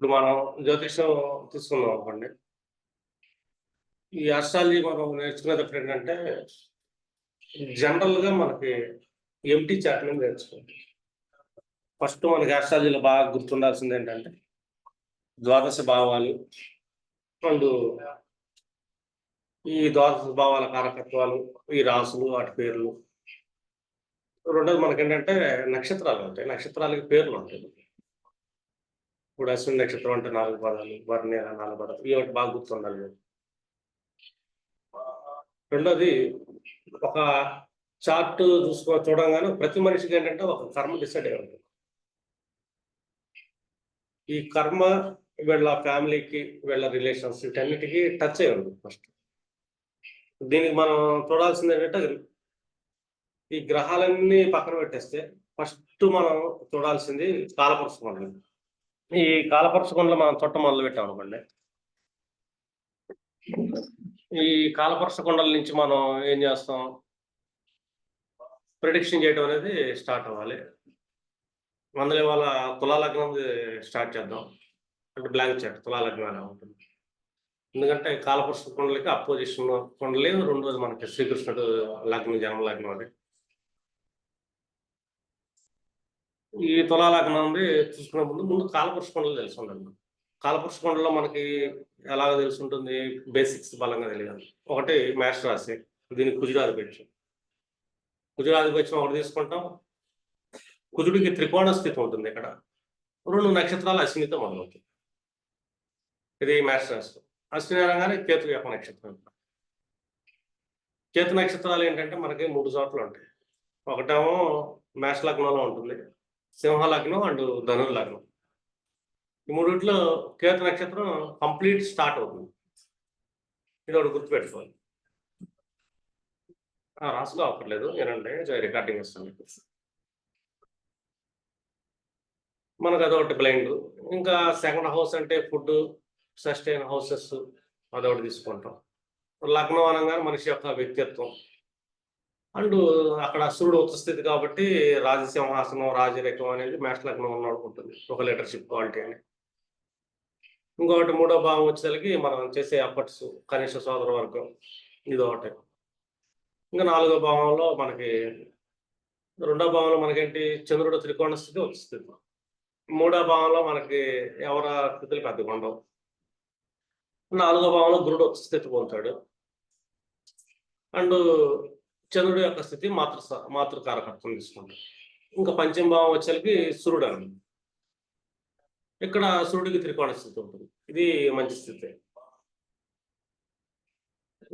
ఇప్పుడు మనం జ్యోతిష్యం తీసుకుందాం అనుకోండి. ఈ అస్ట్రాలజీ మనం నేర్చుకునేటప్పుడు ఏంటంటే, జనరల్‌గా మనకి ఎంప్టీ చార్ట్ మీద నేర్చుకుంటాం. ఫస్ట్ మనకి అస్ట్రాలజీలో బాగా గుర్తుండాల్సిందేంటంటే, ద్వాదశ భావాలు, అండ్ ఈ ద్వాదశ భావాల కారకత్వాలు, ఈ రాసులు, వాటి పేర్లు. రెండోది మనకేంటంటే నక్షత్రాలుంటాయి. నక్షత్రాలకి పేర్లుంటాయి. ఇప్పుడు అశ్విని నక్షత్రం అంటే 4 పదాలు, భరణి 4 పదాలు. ఇవి ఒకటి బాగా గుర్తుండాలి మీకు. రెండోది ఒక చార్ట్ చూడంగానే ప్రతి మనిషికి ఏంటంటే ఒక కర్మ డిసైడ్ అయి ఉంటుంది. ఈ కర్మ వీళ్ళ ఫ్యామిలీకి, వీళ్ళ రిలేషన్స్ వీటన్నిటికి టచ్ అయి ఉంది ఫస్ట్. దీనికి మనం చూడాల్సింది ఏంటంటే, ఈ గ్రహాలన్నీ పక్కన పెట్టేస్తే ఫస్ట్ మనం చూడాల్సింది కాలపురుష కుండలి. ఈ కాలపురుష కుండలి మనం మొదలు పెట్టాం అనుకోండి. ఈ కాలపురుష కుండలి నుంచి మనం ఏం చేస్తాం, ప్రిడిక్షన్ చేయడం అనేది స్టార్ట్ అవ్వాలి. అందులో ఇవాళ తులా లగ్నం స్టార్ట్ చేద్దాం. అంటే బ్లాంక్ చార్ట్ తులా లగ్నం ఎలా ఉంటుంది. ఎందుకంటే కాలపురుష కుండలికి అపోజిషన్ కుండలి రెండోది మనకి శ్రీకృష్ణుడు లగ్నం, జన్మ లగ్నం అది. ఈ తులా లగ్నం చూసుకునే ముందు కాలపురుష కుండలి తెలిసి ఉండండి. కాలపురుష కుండలిలో మనకి ఎలాగ తెలుసుంటుంది, బేసిక్స్ బలంగా తెలియాలి. ఒకటి మేష రాశి, దీనికి కుజురాధిపత్యం. కుజురాధిపత్యం ఒకటి తీసుకుంటాం. కుజుడికి త్రికోణ స్థితి ఉంటుంది ఇక్కడ. 2 నక్షత్రాలు అశ్వినితో మొదలవుతాయి. ఇది మేష రాశి. అశ్విని అనగానే కేతు యొక్క నక్షత్రం. కేతు నక్షత్రాలు ఏంటంటే మనకి 3 చోట్ల ఉంటాయి. ఒకటేమో మేష లగ్నంలో ఉంటుంది, సింహ లగ్నం అండ్ ధను లగ్నం. ఈ మూడిట్లో కేతు నక్షత్రం కంప్లీట్ స్టార్ట్ అవుతుంది. ఇది ఒకటి గుర్తుపెట్టుకోవాలి. రాసుకో అవ్వట్లేదు, ఏనండి రికార్డింగ్ ఇస్తాను. మనకు అదొకటి బ్లైండ్. ఇంకా సెకండ్ హౌస్ అంటే ఫుడ్, సస్టైన్ హౌసెస్ అదొకటి తీసుకుంటాం. లగ్నం అనగానే మనిషి యొక్క వ్యక్తిత్వం. అండ్ అక్కడ సూర్యుడు ఉచ్చ స్థితి కాబట్టి రాజసింహాసనం, రాజరికం అనేది మేష లగ్నం ఉన్నవాడికి ఉంటుంది. ఒక లీడర్షిప్ క్వాలిటీ అని. ఇంకొకటి మూడో భావం వచ్చేసరికి మనం చేసే ఎఫర్ట్స్, కనిష్ట సోదర వర్గం, ఇది ఒకటి. ఇంకా 4వ భావంలో మనకి, రెండో భావంలో మనకేంటి, చంద్రుడు త్రికోణ స్థితి, ఉచ్చ స్థితి. 3వ భావంలో మనకి ఎవర స్థితులు పెద్దగా ఉండవు. 4వ భావంలో గురుడు ఉచ్చ స్థితి పొందుతాడు. అండ్ చంద్రుడు యొక్క స్థితి మాతృకారకత్వం తీసుకుంటాడు. ఇంకా పంచమ భావం వచ్చేసరికి సూర్యుడు అని. ఇక్కడ సూర్యుడికి త్రికోణ స్థితి ఉంటుంది. ఇది మంచి స్థితి.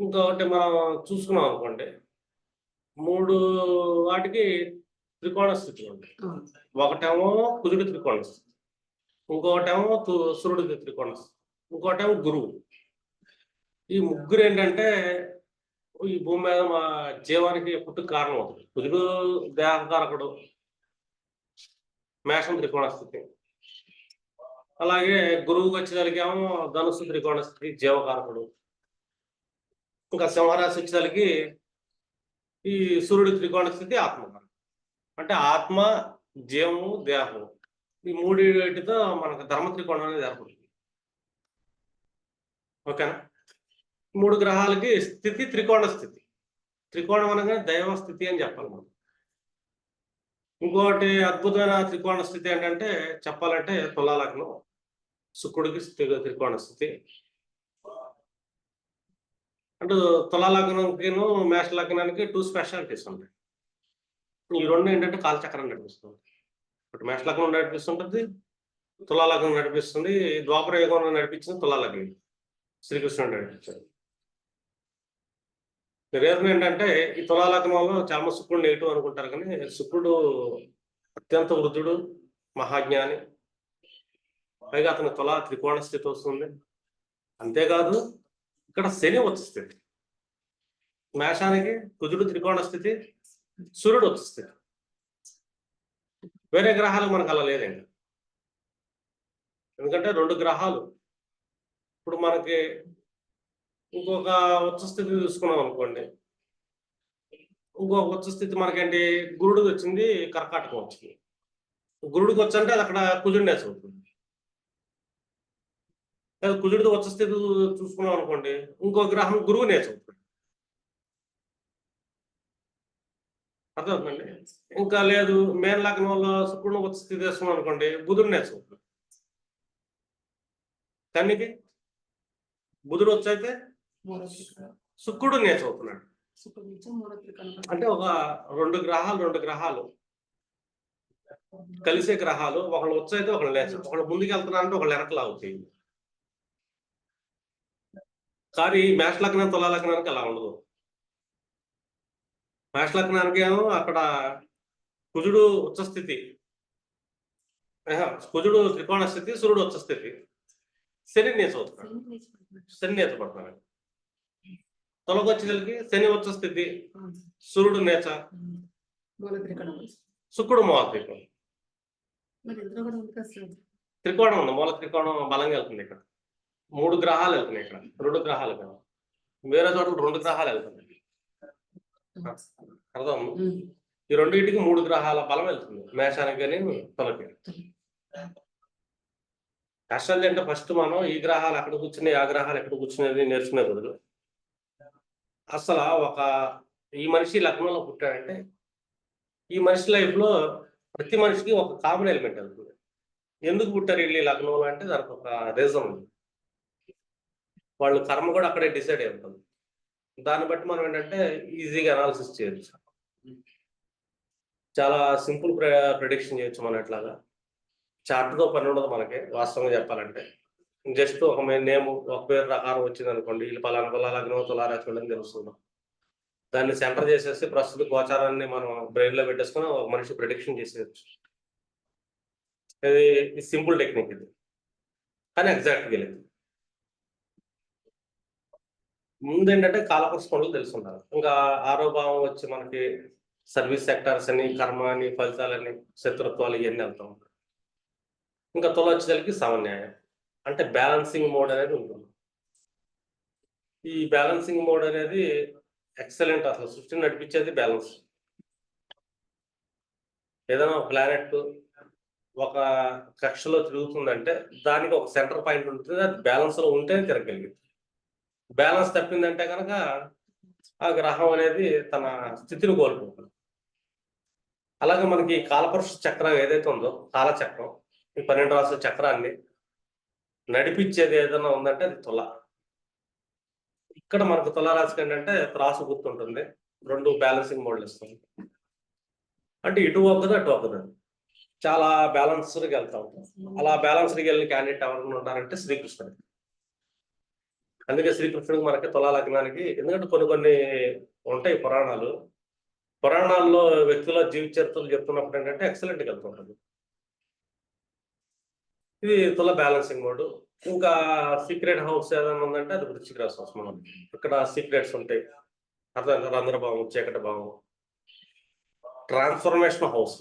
ఇంకొకటి మనం చూసుకున్నాం అనుకోండి, 3 వాటికి త్రికోణ స్థితులు ఉంటాయి. ఒకటేమో కుజుడి త్రికోణ స్థితి, ఇంకొకటేమో సూర్యుడికి త్రికోణ స్థితి, ఇంకోటేమో గురువు. ఈ ముగ్గురు ఏంటంటే ఈ భూమి మీద మా జీవానికి పుట్టుకు కారణం అవుతుంది. కుజుడు దేహకారకుడు, మేషం త్రికోణ స్థితి. అలాగే గురువుకి వచ్చేసరికేమో ధనుసు త్రికోణ స్థితి, జీవకారకుడు. ఇంకా సింహరాశి వచ్చేసరికి ఈ సూర్యుడి త్రికోణ స్థితి ఆత్మకారకుడు. అంటే ఆత్మ, జీవము, దేహము, ఈ మూడిటితో మనకు ధర్మ త్రికోణం అనేది ఏర్పడుతుంది. ఓకేనా? 3 గ్రహాలకి స్థితి త్రికోణ స్థితి. త్రికోణం అనగా దైవ స్థితి అని చెప్పాలి మనం. ఇంకోటి అద్భుతమైన త్రికోణ స్థితి ఏంటంటే చెప్పాలంటే తులా లగ్నం, శుక్రుడికి త్రికోణ స్థితి. అంటే తులా లగ్నంకి మేష లగ్నానికి 2 స్పెషాలిటీస్ ఉంటాయి. ఈ 2 ఏంటంటే కాలచక్రం నడిపిస్తుంది. ఇప్పుడు మేష లగ్నం నడిపిస్తుంటుంది, తులా లగ్నం నడిపిస్తుంది. ద్వాపర యుగంలో నడిపించింది తులా లగ్నం, శ్రీకృష్ణుడు నడిపించాడు. రీజన్ ఏంటంటే ఈ తులా లగ్నంలో చాలా శుక్రుడు నెగిటివ్ అనుకుంటారు, కానీ శుక్రుడు అత్యంత వృద్ధుడు, మహాజ్ఞాని. పైగా అతను తులా త్రికోణ స్థితి వస్తుంది. అంతేకాదు ఇక్కడ శని ఉచ్చ స్థితి. మేషానికి కుజుడు త్రికోణ స్థితి, సూర్యుడు ఉచ్చ స్థితి. వేరే గ్రహాలు మనకు అలా లేదండి. ఎందుకంటే 2 గ్రహాలు. ఇప్పుడు మనకి ఇంకొక ఉచ్చ స్థితి చూసుకున్నాం అనుకోండి, ఇంకొక ఉచ్చ స్థితి మనకేంటి, గురుడికి వచ్చింది, కర్కాటకం వచ్చింది. గురుడికి వచ్చంటే అది అక్కడ కుజుడిని అవుతుంది. కుజుడితో వచ్చే స్థితి చూసుకున్నాం అనుకోండి, ఇంకో గ్రహం గురువు నేర్చుకుంటాడు. అర్థమవుతుందండి. ఇంకా లేదు మేన లగ్నంలో శుక్రుడు వచ్చే స్థితి వేసుకున్నాం అనుకోండి, బుధుడు నేర్చుకుంటాడు. కన్నికి బుధుడు వచ్చైతే శుక్రుడు నేర్చుకుంటున్నాడు. అంటే ఒక రెండు గ్రహాలు కలిసే గ్రహాలు, ఒకళ్ళు వచ్చైతే ఒకళ్ళు లేచారు, ఒకళ్ళు ముందుకు వెళ్తున్నారంటే ఒకళ్ళు వెనకలా అవుతాయి. కానీ మేష లగ్నం తులా లగ్నానికి అలా ఉండదు. మేష లగ్నానికి ఏమో అక్కడ కుజుడు ఉచ్చస్థితి, కుజుడు త్రికోణ స్థితి, సూర్యుడు ఉచ్చస్థితి, శని నేర్చుకుంటున్నాడు. శని నేర్చుకుంటున్నాడు. తొలగొచ్చేసరికి శని ఉచ్చస్థితి, సూర్యుడు నేచ, శుక్రుడు మూల త్రికోణం. త్రికోణం ఉంది, మూల త్రికోణం బలంగా వెళ్తుంది. ఇక్కడ 3 గ్రహాలు వెళ్తున్నాయి, ఇక్కడ 2 గ్రహాలు కదా, వేరే చోట్ల 2 గ్రహాలు వెళ్తున్నాయి. అర్థం? ఈ రెండింటికి 3 గ్రహాల బలం వెళ్తుంది, మేషానికి కానీ తొలకి. కష్టాలు అంటే ఫస్ట్ మనం ఈ గ్రహాలు అక్కడ కూర్చున్నాయి, ఆ గ్రహాలు ఎక్కడ కూర్చునేది నేర్చుకునే బదులు అసలు ఈ మనిషి లగ్నంలో పుట్టాడంటే ఈ మనిషి లైఫ్ లో ప్రతి మనిషికి ఒక కామన్ ఎలిమెంట్ వెళ్తుంది. ఎందుకు పుట్టారు వీళ్ళు ఈ లగ్నంలో అంటే దానికి ఒక రీజన్ ఉంది. వాళ్ళు కర్మ కూడా అక్కడే డిసైడ్ అయి ఉంటుంది. దాన్ని బట్టి మనం ఏంటంటే ఈజీగా అనాలిసిస్ చేయొచ్చు, చాలా సింపుల్ ప్రిడిక్షన్ చేయొచ్చు. మనం ఎట్లాగా చార్ట్తో పని ఉండదు మనకి, వాస్తవంగా చెప్పాలంటే. జస్ట్ ఒక నేమ్, ఒక పేరు ప్రకారం వచ్చింది అనుకోండి, వీళ్ళు పలానా లగ్నం తులారాశి అని తెలుస్తుంది. దాన్ని సెంటర్ చేసేసి ప్రస్తుత గోచారాన్ని మనం బ్రెయిన్ లో పెట్టేసుకుని ఒక మనిషి ప్రిడిక్షన్ చేసేయచ్చు. ఇది సింపుల్ టెక్నిక్ ఇది, కానీ ఎగ్జాక్ట్గా లేదు. ముందు ఏంటంటే కాలపురుషులు తెలుసుకుంటారు. ఇంకా 6వ భావం వచ్చి మనకి సర్వీస్ సెక్టార్స్ అని, కర్మ అని, ఫలితాలని, శత్రుత్వాలు ఇవన్నీ వెళ్తూ ఉంటాయి. ఇంకా తుల వచ్చేసరికి సమన్యాయం, అంటే బ్యాలెన్సింగ్ మోడ్ అనేది ఉంటుంది. ఈ బ్యాలెన్సింగ్ మోడ్ అనేది ఎక్సలెంట్. అసలు సృష్టిని నడిపించేది బ్యాలెన్స్. ఏదైనా ఒక ప్లానెట్ ఒక కక్షలో తిరుగుతుందంటే దానికి ఒక సెంటర్ పాయింట్ ఉంటుంది, అది బ్యాలెన్స్ లో ఉంటేనే తిరగలిగింది. బ్యాలెన్స్ తప్పిందంటే కనుక ఆ గ్రహం అనేది తన స్థితిని కోల్పోతుంది. అలాగే మనకి కాలపురుష చక్రం ఏదైతే ఉందో, కాలచక్రం, ఈ 12 రాసుల చక్రాన్ని నడిపించేది ఏదైనా ఉందంటే అది తుల. ఇక్కడ మనకు తులారాశికి ఏంటంటే త్రాసు గుర్తుంటుంది, 2 బ్యాలెన్సింగ్ మోడ్లు ఇస్తుంది. అంటే ఇటు ఒక్కదు అటు ఒక్కదు, చాలా బ్యాలెన్స్డ్గా వెళ్తా ఉంటాం. అలా బ్యాలెన్స్డ్గా వెళ్ళిన క్యాండిడేట్ ఎవరైనా ఉన్నారంటే శ్రీకృష్ణుడు. అందుకే శ్రీకృష్ణుడికి మనకి తులా లగ్నానికి, ఎందుకంటే కొన్ని ఉంటాయి పురాణాల్లో వ్యక్తుల జీవిత చరిత్రలు చెప్తున్నప్పుడు ఏంటంటే ఎక్సలెంట్గా వెళ్తుంటుంది. ఇది తుల బ్యాలెన్సింగ్ మోడ్. ఇంకా సీక్రెట్ హౌస్ ఏదైనా ఉందంటే అది వృశ్చిక రాశి హౌస్. మనం ఇక్కడ సీక్రెట్స్ ఉంటాయి, అర్థం రంధ్రభావం, చీకటి భావం, ట్రాన్స్ఫర్మేషన్ హౌస్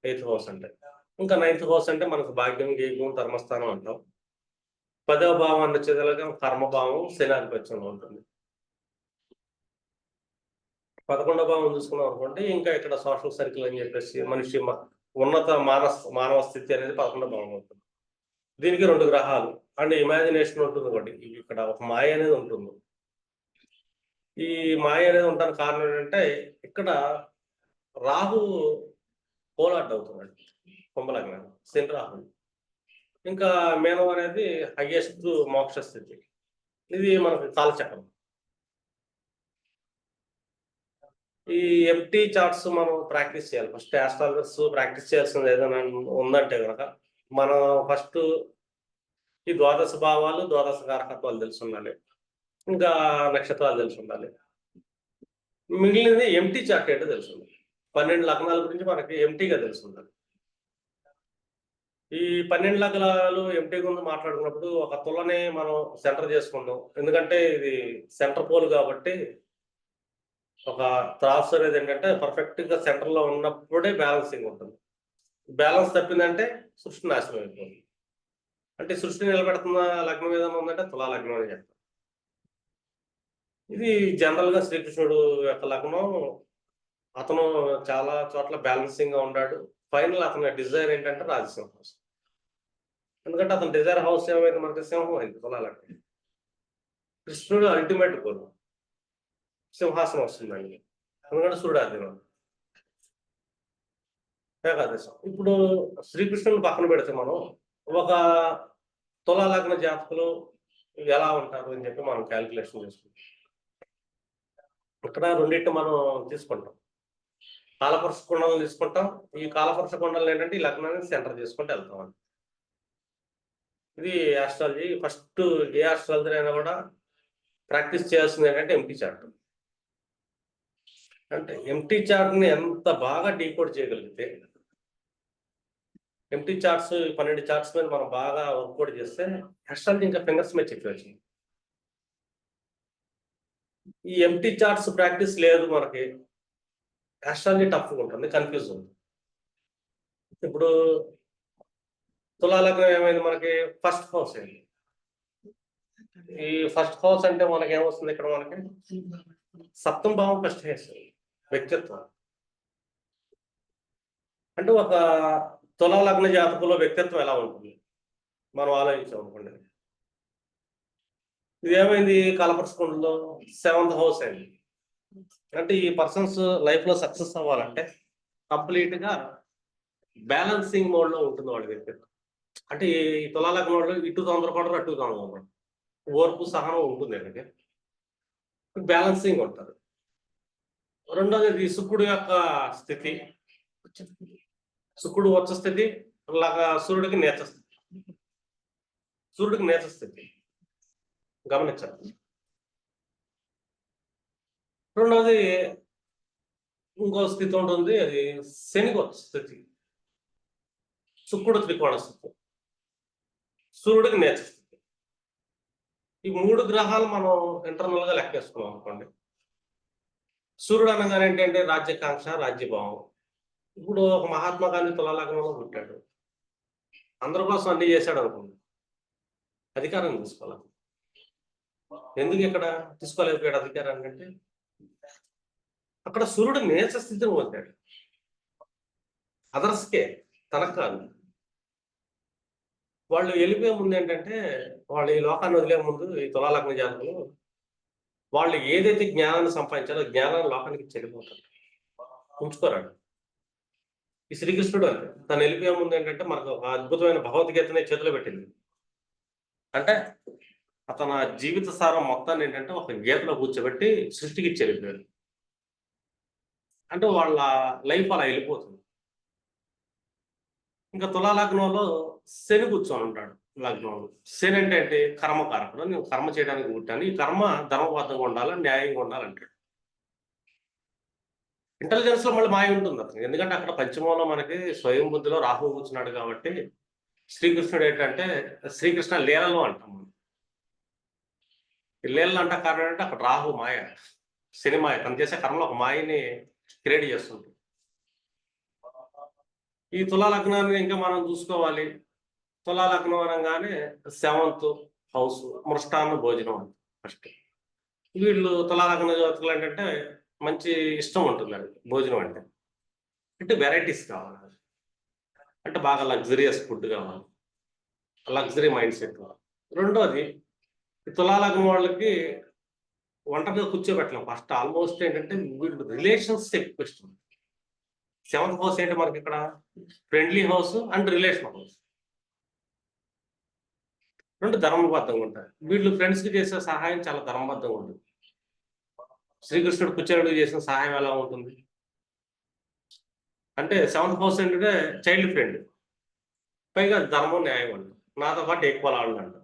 8th హౌస్ అంటే. ఇంకా 9th హౌస్ అంటే మనకు భాగ్యం, గీగం, ధర్మస్థానం అంటాం. 10వ భావాన్ని వచ్చేదాకా కర్మభావం, శనాధిపత్యంలో ఉంటుంది. 11వ భావం చూసుకున్నాం అనుకోండి, ఇంకా ఇక్కడ సోషల్ సర్కిల్ అని చెప్పేసి మనిషి ఉన్నత మానవ స్థితి అనేది 11వ భావం ఉంటుంది. దీనికి 2 గ్రహాలు అండ్ ఇమాజినేషన్ ఉంటుంది. ఒకటి ఇక్కడ ఒక మాయ అనేది ఉంటుంది. ఈ మాయ అనేది ఉండడానికి కారణం ఏంటంటే ఇక్కడ రాహు పోలాడ్ అవుతున్నాడు, కుంభలగ్నం, శని రాహు. ఇంకా మీనం అనేది హైయెస్ట్ మోక్ష స్థితి. ఇది మనకు కాలచక్రం. ఈ ఎంటీ చార్ట్స్ మనం ప్రాక్టీస్ చేయాలి. ఫస్ట్ ఆస్ట్రాలజర్స్ ప్రాక్టీస్ చేయాల్సింది ఏదైనా ఉందంటే కనుక మనం ఫస్ట్ ఈ ద్వాదశ భావాలు, ద్వాదశ కారకత్వాలు తెలిసి ఉండాలి, ఇంకా నక్షత్రాలు తెలిసి ఉండాలి. మిగిలినది ఎంటీ చార్ట్ ఏంటో తెలిసి ఉండాలి. 12 లగ్నాల గురించి మనకి ఎంటీగా తెలిసి ఉండాలి. ఈ 12 లగ్నాలు ఎంటీ గురించి మాట్లాడుకున్నప్పుడు ఒక తులని మనం సెంటర్ చేసుకుందాం, ఎందుకంటే ఇది సెంటర్ పోల్ కాబట్టి. ఒక త్రాసు అనేది ఏంటంటే పర్ఫెక్ట్ గా సెంటర్ లో ఉన్నప్పుడే బ్యాలెన్సింగ్ ఉంటుంది. బ్యాలెన్స్ తప్పిందంటే సృష్టి నాశనం అయిపోతుంది. అంటే సృష్టి నిలబెడుతున్న లగ్నం ఏదైనా ఉందంటే తులా లగ్నం అని చెప్తాం. ఇది జనరల్ గా శ్రీకృష్ణుడు యొక్క లగ్నం. అతను చాలా చోట్ల బ్యాలెన్సింగ్ గా ఉన్నాడు. ఫైనల్ అతని డిజైర్ ఏంటంటే రాజసింహ. ఎందుకంటే అతను డిజైర్ హౌస్ ఏమైంది మనకి సింహం అయింది తులాలగ్నం. కృష్ణుడు అల్టిమేట్ గోల్ సింహాసనం వస్తుందండి, ఎందుకంటే సూర్యుడు ఆధీనం ఏకాదశం. ఇప్పుడు శ్రీకృష్ణుని పక్కన పెడితే మనం ఒక తులాలగ్న జాతకులు ఎలా ఉంటారు అని చెప్పి మనం క్యాల్కులేషన్ చేసుకుంటాం. ఇక్కడ రెండింటి మనం తీసుకుంటాం, కాలపురుష కుండలను తీసుకుంటాం. ఈ కాలపురుష కుండలు ఏంటంటే ఈ లగ్నాన్ని సెంటర్ చేసుకుంటూ వెళ్తాం అని. ఇది ఆస్ట్రాలజీ. ఫస్ట్ ఏ ఆస్ట్రాలజీ అయినా కూడా ప్రాక్టీస్ చేయాల్సింది ఏంటంటే ఎంటీ చార్ట్. అంటే ఎంటీ చార్ట్ని ఎంత బాగా డీకోడ్ చేయగలిగితే, ఎంటీ చార్ట్స్ 12 చార్ట్స్ మీద మనం బాగా వర్కౌట్ చేస్తే ఆస్ట్రాలజీ ఇంకా ఫింగర్స్ మీద చెప్పవచ్చు. ఈ ఎంటీ చార్ట్స్ ప్రాక్టీస్ లేదు మనకి, ఆస్ట్రాలజీ టఫ్గా ఉంటుంది, కన్ఫ్యూజ్ ఉంటుంది. ఇప్పుడు తులాలగ్నం ఏమైంది మనకి ఫస్ట్ హౌస్ అయింది. ఈ ఫస్ట్ హౌస్ అంటే మనకి ఏమొస్తుంది ఇక్కడ, మనకి సప్తమ భావం ఫస్ట్ హౌస్ వ్యక్తిత్వం. అంటే ఒక తులాలగ్న జాతకంలో వ్యక్తిత్వం ఎలా ఉంటుంది మనం ఆలోచించాం అనుకోండి. ఇది ఏమైంది కలపరుచుకుంటుందో 7th హౌస్ అయింది. అంటే ఈ పర్సన్స్ లైఫ్ లో సక్సెస్ అవ్వాలంటే కంప్లీట్ గా బ్యాలెన్సింగ్ మోడ్ లో ఉంటుంది వాడి వ్యక్తిత్వం. అంటే ఈ తులాలగ్నం వాళ్ళు ఇటు తొందరపడరు అటు తొందరపడరు, ఓర్పు సహనం ఉంటుంది అండి, బ్యాలెన్సింగ్ ఉంటారు. రెండోది శుక్రుడు యొక్క స్థితి, శుక్రుడు వచ్చ స్థితి లాగా సూర్యుడికి నేచ స్థితి, సూర్యుడికి నేచ స్థితి గమనించాలి. రెండవది ఇంకో స్థితి ఉంటుంది, అది శనికి వచ్చ స్థితి, శుక్రుడు త్రికోణ స్థితి, సూర్యుడికి నేచ స్థితి. ఈ 3 గ్రహాలు మనం ఇంటర్నల్ గా లెక్కేసుకున్నాం అనుకోండి. సూర్యుడు అనగానే ఏంటంటే రాజ్యాకాంక్ష, రాజ్యభావం. ఇప్పుడు ఒక మహాత్మా గాంధీ తులాలగ్నంలో పుట్టాడు, అందరి కోసం అన్ని చేశాడు అనుకోండి, అధికారం తీసుకోవాలి. ఎందుకు ఇక్కడ తీసుకోలేకపోయాడు అధికారాన్ని అంటే అక్కడ సూర్యుడు నేచ స్థితిని పొందాడు, అదర్స్కే, తనకు కాదు. వాళ్ళు వెళ్ళిపోయే ముందు ఏంటంటే, వాళ్ళు ఈ లోకాన్ని వదిలే ముందు ఈ తులాలగ్న జాతకులు వాళ్ళు ఏదైతే జ్ఞానాన్ని సంపాదించారో జ్ఞానాన్ని లోకానికి చెల్లిపోతారు, ఉంచుకోరాడు. ఈ శ్రీకృష్ణుడు అంటే తను వెళ్ళిపోయే ముందు ఏంటంటే మనకు ఒక అద్భుతమైన భగవద్గీతని చేతిలో పెట్టింది. అంటే అతను జీవిత సారం మొత్తాన్ని ఏంటంటే ఒక గీతలో కూర్చోబెట్టి సృష్టికి చెల్లిపోయాడు. అంటే వాళ్ళ లైఫ్ అలా వెళ్ళిపోతుంది. ఇంకా తులాలగ్నంలో శని కూర్చొని ఉంటాడు లగ్నంలో. శని అంటే కర్మకారకుడు, నేను కర్మ చేయడానికి పుట్టాను, ఈ కర్మ ధర్మబద్ధంగా ఉండాలి, న్యాయంగా ఉండాలంటాడు. ఇంటెలిజెన్స్ లో మళ్ళీ మాయ ఉంటుంది అతను, ఎందుకంటే అక్కడ పంచమంలో మనకి స్వయం బుద్ధిలో రాహు కూర్చున్నాడు కాబట్టి. శ్రీకృష్ణుడు ఏంటంటే శ్రీకృష్ణ లీలలో అంటాం మనం. లీలలు అంటే కారణం అంటే అక్కడ రాహు మాయ, శని మాయ, తను చేసే కర్మలో ఒక మాయని క్రియేట్ చేస్తుంది. ఈ తులాలగ్నాన్ని ఇంకా మనం చూసుకోవాలి. తులాలగ్నం అనగానే 7th హౌస్ మృష్టాన్న భోజనం అంట. ఫస్ట్ వీళ్ళు తులాలగ్న జాతకులు ఏంటంటే మంచి ఇష్టం ఉంటుంది అది భోజనం అంటే, అంటే వెరైటీస్ కావాలి, అంటే బాగా లగ్జరియస్ ఫుడ్ కావాలి, లగ్జరీ మైండ్ సెట్ కావాలి. రెండోది తులాలగ్నం వాళ్ళకి ఒంటరిగా కూర్చోబెట్టలేం. ఫస్ట్ ఆల్మోస్ట్ ఏంటంటే వీళ్ళు రిలేషన్స్ ఎక్కువ ఇష్టం. 7th హౌస్ ఏంటి మనకి ఇక్కడ friendly house and relation house, రెండు ధర్మబద్ధంగా ఉంటాయి. వీళ్ళు ఫ్రెండ్స్కి చేసే సహాయం చాలా ధర్మబద్ధంగా ఉంటుంది. శ్రీకృష్ణుడు కుచేలుడికి చేసిన సహాయం ఎలా ఉంటుంది అంటే 7th హౌస్ ఏంటంటే చైల్డ్ ఫ్రెండ్, పైగా ధర్మం న్యాయం అంట, నాతో పాటు ఈక్వల్ ఆడంట.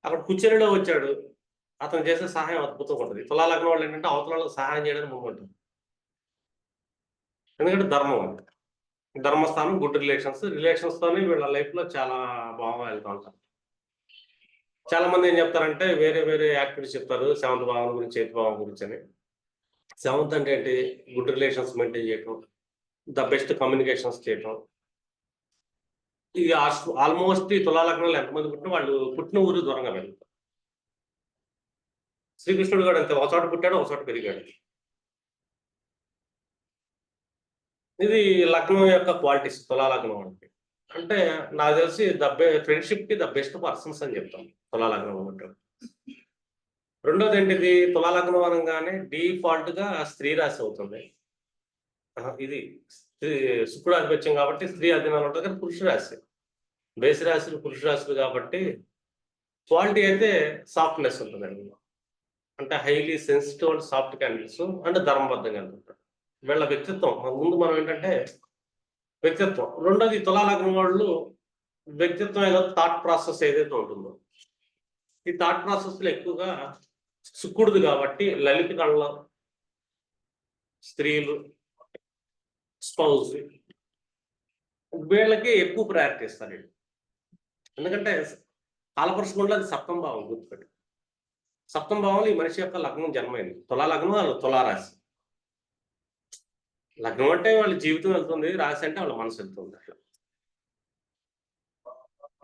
అక్కడ కుచేలుడే వచ్చాడు, అతను చేసే సహాయం అద్భుతంగా ఉంటుంది. తులాలగ్నం వాళ్ళు ఏంటంటే అవతల వాళ్ళకి సహాయం చేయడానికి ముందు ఉంటుంది, ఎందుకంటే ధర్మం అంట, ధర్మస్థానం, గుడ్ రిలేషన్స్ తోనే వీళ్ళ లైఫ్ లో చాలా బాగా వెళ్తూ ఉంటారు. చాలా మంది ఏం చెప్తారంటే వేరే వేరే యాక్టివిటీస్ చెప్తారు 7th భావం గురించి, 8th భావం గురించి అని. 7th అంటే ఏంటి, గుడ్ రిలేషన్స్ మెయింటైన్ చేయటం, ద బెస్ట్ కమ్యూనికేషన్స్ చేయటం. ఇది ఆల్మోస్ట్ ఈ తులాలగ్నంలో ఎంతమంది పుట్టినా వాళ్ళు పుట్టిన ఊరు దూరంగా పెరుగుతారు. శ్రీకృష్ణుడు కూడా అంతే, ఒక చోట పుట్టాడు, ఒక చోట పెరిగాడు. ఇది లగ్నం యొక్క క్వాలిటీస్ తులాలగ్నం అంటే. అంటే నాకు తెలిసి ఫ్రెండ్షిప్ కి ద బెస్ట్ పర్సన్స్ అని చెప్తాం తులా లగ్నం ఉన్నట్టు. రెండోది ఏంటిది, తులా లగ్నం అనగానే డిఫాల్ట్ గా స్త్రీ రాశి అవుతుంది. ఇది శుక్రుడు ఆధిపత్యం కాబట్టి స్త్రీ అధీనంలో ఉంటుంది, కానీ పురుష రాశి బేసి రాశులు పురుష రాశులు కాబట్టి క్వాలిటీ అయితే సాఫ్ట్నెస్ ఉంటుందండి. అంటే highly sensitive and soft candles అంటే ధర్మబద్ధంగా ఉంటారు. వీళ్ళ వ్యక్తిత్వం ముందు మనం ఏంటంటే వ్యక్తిత్వం. రెండోది తులా లగ్నం వాళ్ళు వ్యక్తిత్వం ఏదో థాట్ ప్రాసెస్ ఏదైతే ఉంటుందో ఈ థాట్ ప్రాసెస్ లో ఎక్కువగా శుక్రుడిది కాబట్టి లలిత కళ్ళ స్త్రీలు స్పౌజ్ వీళ్ళకి ఎక్కువ ప్రయారిటీ ఇస్తారు. ఎందుకంటే కాలపురుషుకుండలో అది సప్తమ భావం గుర్తుపెట్టి. సప్తమ భావంలో ఈ మనిషి యొక్క లగ్నం జన్మైంది. తులా లగ్నం వాళ్ళు తులారాశి. లగ్నం అంటే వాళ్ళ జీవితం వెళ్తుంది, రాశి అంటే వాళ్ళ మనసు వెళ్తుంది.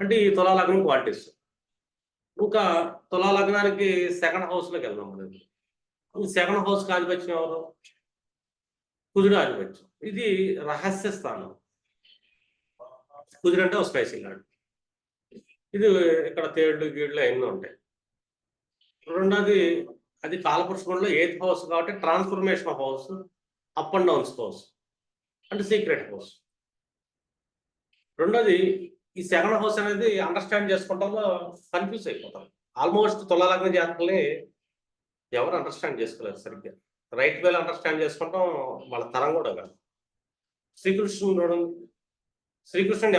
అంటే ఈ తులా లగ్నం క్వాలిటీస్. ఇంకా తులా లగ్నానికి సెకండ్ హౌస్ లోకి వెళ్దాం మనం. ఈ సెకండ్ హౌస్ కి ఆధిపత్యం ఎవరు? కుజుడు ఆధిపత్యం. ఇది రహస్య స్థానం. కుజుడు అంటే ఒక స్పైసీ లాంటి. ఇది ఇక్కడ తేళ్లు గీళ్ళు ఎన్నో ఉంటాయి. రెండోది అది కాలపురుషులో 8th హౌస్ కాబట్టి transformation house, up and downs house అంటే సీక్రెట్ హౌస్. రెండోది ఈ సెకండ్ హౌస్ అనేది అండర్స్టాండ్ చేసుకుంటాలో కన్ఫ్యూజ్ అయిపోతాం. ఆల్మోస్ట్ తులా లగ్న జాతకుల్ని ఎవరు అండర్స్టాండ్ చేసుకోలేరు సరిగ్గా. రైట్ వేలో అండర్స్టాండ్ చేసుకుంటాం వాళ్ళ తరం కూడా కాదు. శ్రీకృష్ణుడు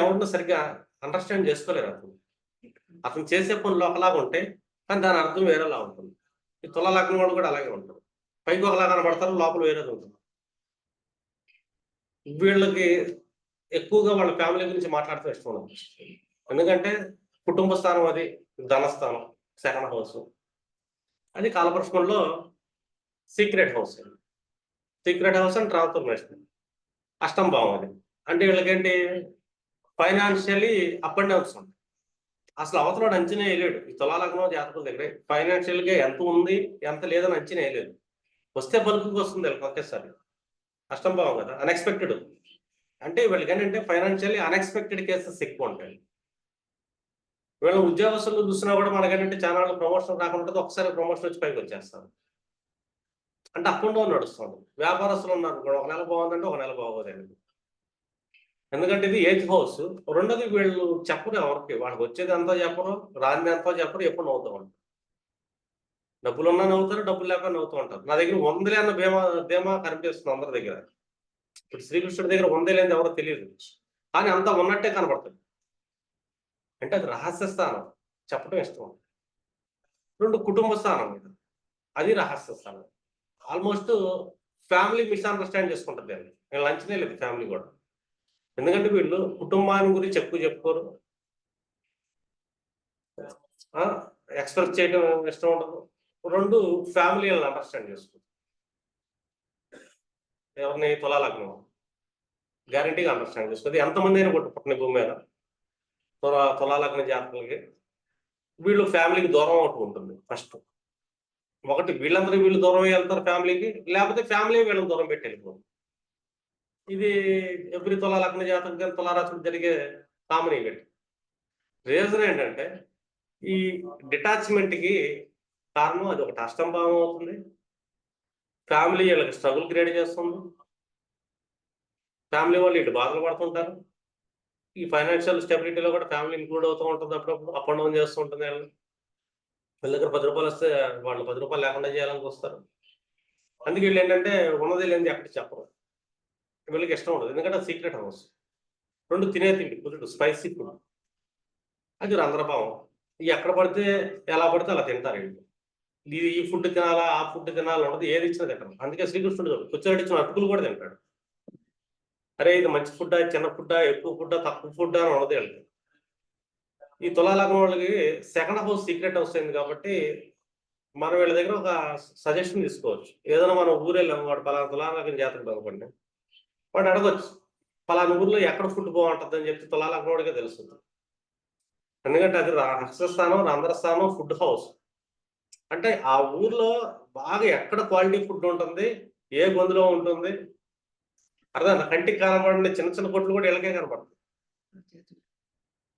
ఎవరినో సరిగ్గా అండర్స్టాండ్ చేసుకోలేరు. అతను చేసే పనులు ఒకలాగా ఉంటాయి, కానీ దాని అర్థం వేరేలా ఉంటుంది. ఈ తులా లగ్నం వాళ్ళు కూడా అలాగే ఉంటారు. పైకి ఒకలా కనబడతారు, లోపల వేరేది ఉంటుంది. వీళ్ళకి ఎక్కువగా వాళ్ళ ఫ్యామిలీ గురించి మాట్లాడుతూ ఇష్టం ఉండదు. ఎందుకంటే కుటుంబ స్థానం అది ధనస్థానం, సెకండ్ హౌస్. అది కాలపురుషంలో secret house. Secret house and transformation అష్టం భావం అది. అంటే వీళ్ళకేంటి ఫైనాన్షియలీ అప్ అండ్ డౌన్స్ ఉంటాయి. అసలు అవతల అంచనా వేయలేడు. ఈ తులా లగ్నం జాతకుల దగ్గర ఫైనాన్షియల్ గా ఎంత ఉంది ఎంత లేదని అంచనా వేయలేదు. వస్తే బల్క్కి వస్తుంది వీళ్ళకి ఒకేసారి. అష్టం భావం కదా, అన్ఎక్స్పెక్టెడ్. అంటే వీళ్ళకి ఏంటంటే ఫైనాన్షియల్లీ అన్ఎక్స్పెక్టెడ్ కేసెస్ ఎక్కువ ఉంటాయి. వీళ్ళ ఉద్యోగస్తులు చూసినా కూడా మనకేంటంటే చాలా ప్రమోషన్ రాకుండా ఒకసారి ప్రమోషన్ వచ్చి పైకి వచ్చేస్తారు. అంటే అప్ అండ్ డౌన్ నడుస్తుంది. వ్యాపారస్తులు ఉన్నారు కూడా, ఒక నెల బాగుందంటే ఒక నెల బాగోదండి. ఎందుకంటే ఇది 8th హౌస్. రెండోది వీళ్ళు చెప్పరు ఎవరికి, వాళ్ళకి వచ్చేది ఎంతో చెప్పరు, రాని ఎంతో చెప్పరు, ఎప్పుడు నవ్వుతూ ఉంటారు. డబ్బులు ఉన్నా నవ్వుతారు, డబ్బులు లేక నవ్వుతూ ఉంటారు. నా దగ్గర 100 అన్న ధీమా కనిపిస్తుంది అందరి దగ్గర. ఇప్పుడు శ్రీకృష్ణుడి దగ్గర 100 లేని ఎవరో తెలియదు, కానీ అంత ఉన్నట్టే కనబడుతుంది. అంటే అది రహస్య స్థానం, చెప్పడం ఇష్టం. రెండు కుటుంబ స్థానం, అది రహస్య స్థానం. ఆల్మోస్ట్ ఫ్యామిలీ మిస్అండర్స్టాండ్ చేసుకుంటుంది. వీళ్ళు అంచనే లేదు ఫ్యామిలీ కూడా. ఎందుకంటే వీళ్ళు కుటుంబాన్ని గురించి ఎక్కువ చెప్పుకోరు, ఎక్స్ప్రెస్ చేయడం ఇష్టం ఉండదు. రెండు ఫ్యామిలీలను అండర్స్టాండ్ చేసుకుంటారు. ఎవరిని? తులా లగ్నం గ్యారంటీగా అండర్స్టాండ్ చేసుకుంది. ఎంతమంది అయినా పుట్టిన భూమి మీద తులా లగ్న జాతకులకి వీళ్ళు ఫ్యామిలీకి దూరం అవుతూ ఉంటుంది. ఫస్ట్ ఒకటి వీళ్ళందరూ వీళ్ళు దూరం వెళ్తారు ఫ్యామిలీకి, లేకపోతే ఫ్యామిలీ వీళ్ళని దూరం పెట్టి వెళ్ళిపోతుంది. ఇది ఎవ్రీ తులా లగ్న జాతకం తులారాశులు జరిగే కామన్ ఈవెంట్. రీజన్ ఏంటంటే ఈ డిటాచ్మెంట్ కి కారణం అది ఒకటి అష్టం భావం అవుతుంది. ఫ్యామిలీ వీళ్ళకి స్ట్రగుల్ క్రియేట్ చేస్తుంది. ఫ్యామిలీ వాళ్ళు ఇటు బాధలు పడుతుంటారు. ఈ ఫైనాన్షియల్ స్టెబిలిటీలో కూడా ఫ్యామిలీ ఇంక్లూడ్ అవుతూ ఉంటుంది. అప్పుడప్పుడు అప్ అండ్ డౌన్ చేస్తూ ఉంటుంది. వీళ్ళ దగ్గర 10 రూపాయలు వస్తే వాళ్ళు 10 రూపాయలు లేకుండా చేయాలని వస్తారు. అందుకే వీళ్ళు ఏంటంటే ఉన్నది లేనిది ఎక్కడికి చెప్పరు. వీళ్ళకి ఇష్టం ఉండదు, ఎందుకంటే సీక్రెట్ హౌస్. రెండు తినే తిండి కుదురు స్పైసీ ఫుడ్, అది రంధ్రభావం. ఎక్కడ పడితే ఎలా పడితే అలా తింటారు వీళ్ళు. ఇది ఈ ఫుడ్ తినాలా ఆ ఫుడ్ తినాలా ఉండదు, ఏది ఇచ్చినా తింటారు. అందుకే శ్రీకృష్ణుడు కూర్చోబెట్టించిన అటుకులు కూడా తింటాడు. అరే ఇది మంచి ఫుడ్డా, చిన్న ఫుడ్డా, ఎక్కువ ఫుడ్డా, తక్కువ ఫుడ్డా అని ఉండదు వీళ్ళకి. ఈ తులా లగ్నం వాళ్ళకి సెకండ్ హౌస్ సీక్రెట్ హౌస్ అయింది కాబట్టి మనం వీళ్ళ దగ్గర ఒక సజెషన్ తీసుకోవచ్చు. ఏదైనా మనం ఊరు వెళ్ళాము, వాడు పలానా తులా లగ్నం జాతకం బాగుపడి వాడు అడగొచ్చు, పలానా ఊర్లో ఎక్కడ ఫుడ్ బాగుంటుంది అని చెప్పి తులా లగ్నం వాడికే తెలుస్తుంది. ఎందుకంటే అది రహస్యస్థానం, రంధ్రస్థానం, ఫుడ్ హౌస్. అంటే ఆ ఊర్లో బాగా ఎక్కడ క్వాలిటీ ఫుడ్ ఉంటుంది, ఏ గొంతులో ఉంటుంది, అర్థం కంటికి కనబడిన చిన్న చిన్న కొట్లు కూడా వీళ్ళకే కనపడుతుంది.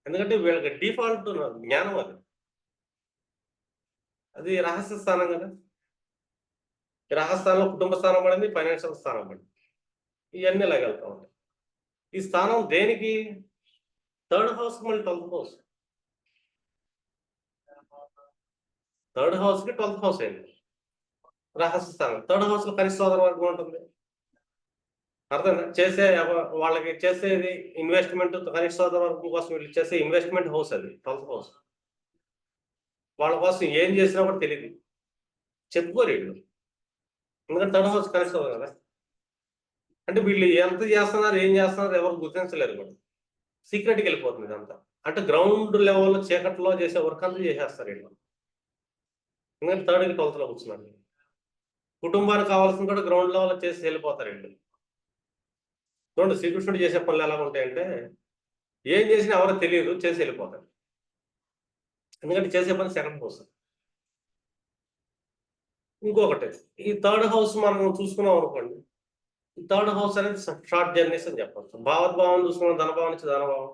ఎందుకంటే వీళ్ళకి డిఫాల్ట్ జ్ఞానం అది. అది రహస్య స్థానం కదా. ఈ రహస్య స్థానంలో కుటుంబ స్థానం పడింది, ఫైనాన్షియల్ స్థానం పడింది. ఇవన్నీ ఇలాగెళ్తా ఉంటాయి. ఈ స్థానం దేనికి? థర్డ్ హౌస్ మళ్ళీ 12th హౌస్. థర్డ్ హౌస్ కి 12th హౌస్ అయింది రహస్య స్థానం. థర్డ్ హౌస్ లో కనిష్ట సోదర వర్గం ఉంటుంది. అర్థం వాళ్ళకి చేసేది ఇన్వెస్ట్మెంట్, కనిష్ట సోదర వర్గం కోసం వీళ్ళు చేసే ఇన్వెస్ట్మెంట్ హౌస్ అది 12th హౌస్. వాళ్ళ కోసం ఏం చేసినా కూడా తెలియదు, చెప్పుకోరు వీళ్ళు. ఎందుకంటే థర్డ్ హౌస్ కనిష్ట సోదరు కదా. అంటే వీళ్ళు ఎంత చేస్తున్నారు, ఏం చేస్తున్నారు ఎవరు గుర్తించలేరు కూడా. సీక్రెట్కి వెళ్ళిపోతుంది ఇదంతా. అంటే గ్రౌండ్ లెవెల్లో చీకట్లో చేసే వర్క్ అంతా చేసేస్తారు వీళ్ళు. ఎందుకంటే థర్డ్కి 12th లో కూర్చున్నారు. కుటుంబానికి కావాల్సింది కూడా గ్రౌండ్ లెవెల్లో చేసి వెళ్ళిపోతారు వీళ్ళు. చూడండి శ్రీకృష్ణుడు చేసే పనులు ఎలా ఉంటాయంటే, ఏం చేసినా ఎవరో తెలియదు, చేసి వెళ్ళిపోతారు. ఎందుకంటే చేసే పని సెకండ్ హౌస్. ఇంకొకటి, ఈ థర్డ్ హౌస్ మనం చూసుకున్నాం అనుకోండి, ఈ థర్డ్ హౌస్ అనేది షార్ట్ జర్నీస్ అని చెప్పచ్చు. భావోద్భావం చూసుకున్నాం, ధనభావం నుంచి ధనభావం.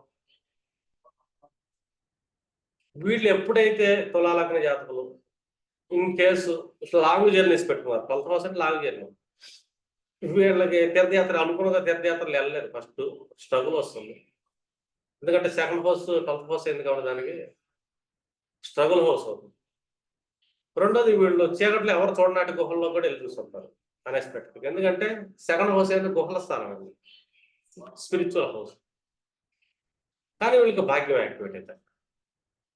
వీళ్ళు ఎప్పుడైతే తులాలగ్న జాతకులు ఇన్ కేసు లాంగ్ జర్నీస్ పెట్టుకున్నారు, 12th హౌస్ అంటే లాంగ్ జర్నీ, వీళ్ళకి తీర్థయాత్ర అనుకున్నగా తీర్థయాత్రలు వెళ్ళలేదు. ఫస్ట్ స్ట్రగుల్ వస్తుంది. ఎందుకంటే సెకండ్ హౌస్ 12th హౌస్ అయింది కాబట్టి దానికి స్ట్రగుల్ హౌస్ అవుతుంది. రెండోది, వీళ్ళు చీకట్లో ఎవరు చూడనాటి గుహల్లో కూడా వెళ్ళి చూస్తుంటారు అన్ఎక్స్పెక్టెడ్. ఎందుకంటే సెకండ్ హౌస్ అయితే గుహల స్థానం అండి, స్పిరిచువల్ హౌస్. కానీ వీళ్ళకి భాగ్యం యాక్టివేట్ అవుతారు.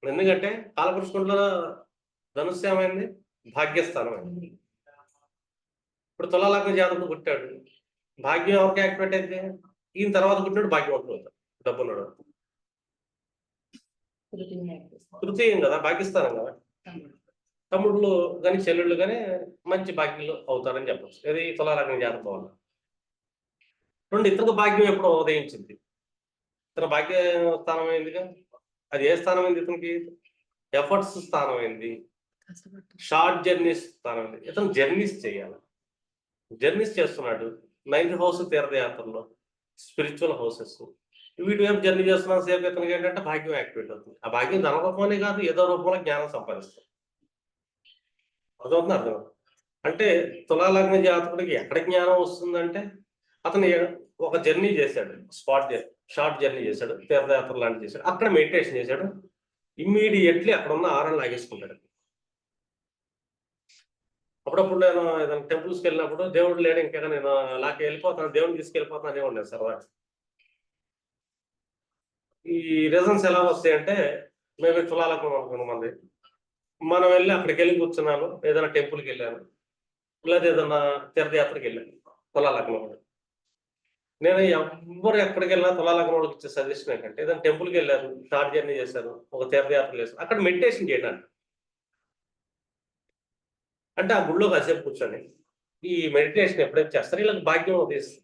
ఎందుకంటే కాలపురుషుకుంట్లో ధనుస్సు ఏమైంది, భాగ్యస్థానం అయింది. ఇప్పుడు తులాలగ్న జాతకుడు పుట్టాడు, భాగ్యం ఎవరికి యాక్టివేట్ అయితే? ఈయన తర్వాత పుట్టినాడు భాగ్యవంతుడు అవుతాడు, డబ్బున్నాడు. తృతీయం కదా, భాగ్యస్థానం కదా. తమ్ముళ్ళు కానీ చెల్లెళ్ళు కానీ మంచి భాగ్యులు అవుతారని చెప్పచ్చు. ఇది తులాలగ్న జాతకం వల్ల. రెండు, ఇతనికి భాగ్యం ఎప్పుడో ఉదయించింది. ఇతను భాగ్య స్థానం అయిందిగా. అది ఏ స్థానం అయింది ఇతనికి? ఎఫర్ట్స్ స్థానం అయింది, షార్ట్ జర్నీస్ స్థానం అయింది. ఇతను జర్నీస్ చేయాలి, జర్నీస్ చేస్తున్నాడు. 9th హౌస్ తీర్థయాత్రలో, స్పిరిచువల్ హౌసెస్, వీటి వైపు జర్నీ చేస్తున్న సేపు ఇతనికి ఏంటంటే భాగ్యం యాక్టివేట్ అవుతుంది. ఆ భాగ్యం ధన రూపంలోనే కాదు, ఏదో రూపంలో జ్ఞానం సంపాదిస్తుంది. అర్థమవుతుంది అర్థం. అంటే తులాలగ్న జాతకుడికి ఎక్కడ జ్ఞానం వస్తుందంటే, అతను ఒక జర్నీ చేశాడు, షార్ట్ జర్నీ చేశాడు, తీర్థయాత్ర లాంటివి చేశాడు, అక్కడ మెడిటేషన్ చేశాడు, ఇమ్మీడియట్లీ అక్కడ ఉన్న ఆరాన్ని లాగేసుకుంటాడు. అప్పుడప్పుడు నేను ఏదైనా టెంపుల్స్కి వెళ్ళినప్పుడు దేవుడు లేడు ఇంకా నేను లాకి వెళ్ళిపోతాను, దేవుడిని తీసుకెళ్ళిపోతాను అనేవాడు నేను సరదా. ఈ రీజన్స్ ఎలా వస్తాయంటే, మేము తులాలగ్నం అనుకున్నాం మంది, మనం వెళ్ళి అక్కడికి వెళ్ళి కూర్చున్నాను, ఏదైనా టెంపుల్కి వెళ్ళాను, లేదా ఏదైనా తీర్థయాత్రకి వెళ్ళాను తులాలగ్నం. నేను ఎవ్వరు ఎక్కడికి వెళ్ళినా తులాలగ్నం వాళ్ళకి ఇచ్చే సజెషన్ ఏంటంటే, ఏదైనా టెంపుల్కి వెళ్ళారు, షార్ట్ జర్నీ చేశారు, ఒక తీర్థయాత్ర చేశారు, అక్కడ మెడిటేషన్ చేయడానికి. అంటే ఆ గుళ్ళో కాసేపు కూర్చొని ఈ మెడిటేషన్ ఎప్పుడైతే చేస్తారో వీళ్ళకి భాగ్యం ఉదయిస్తుంది.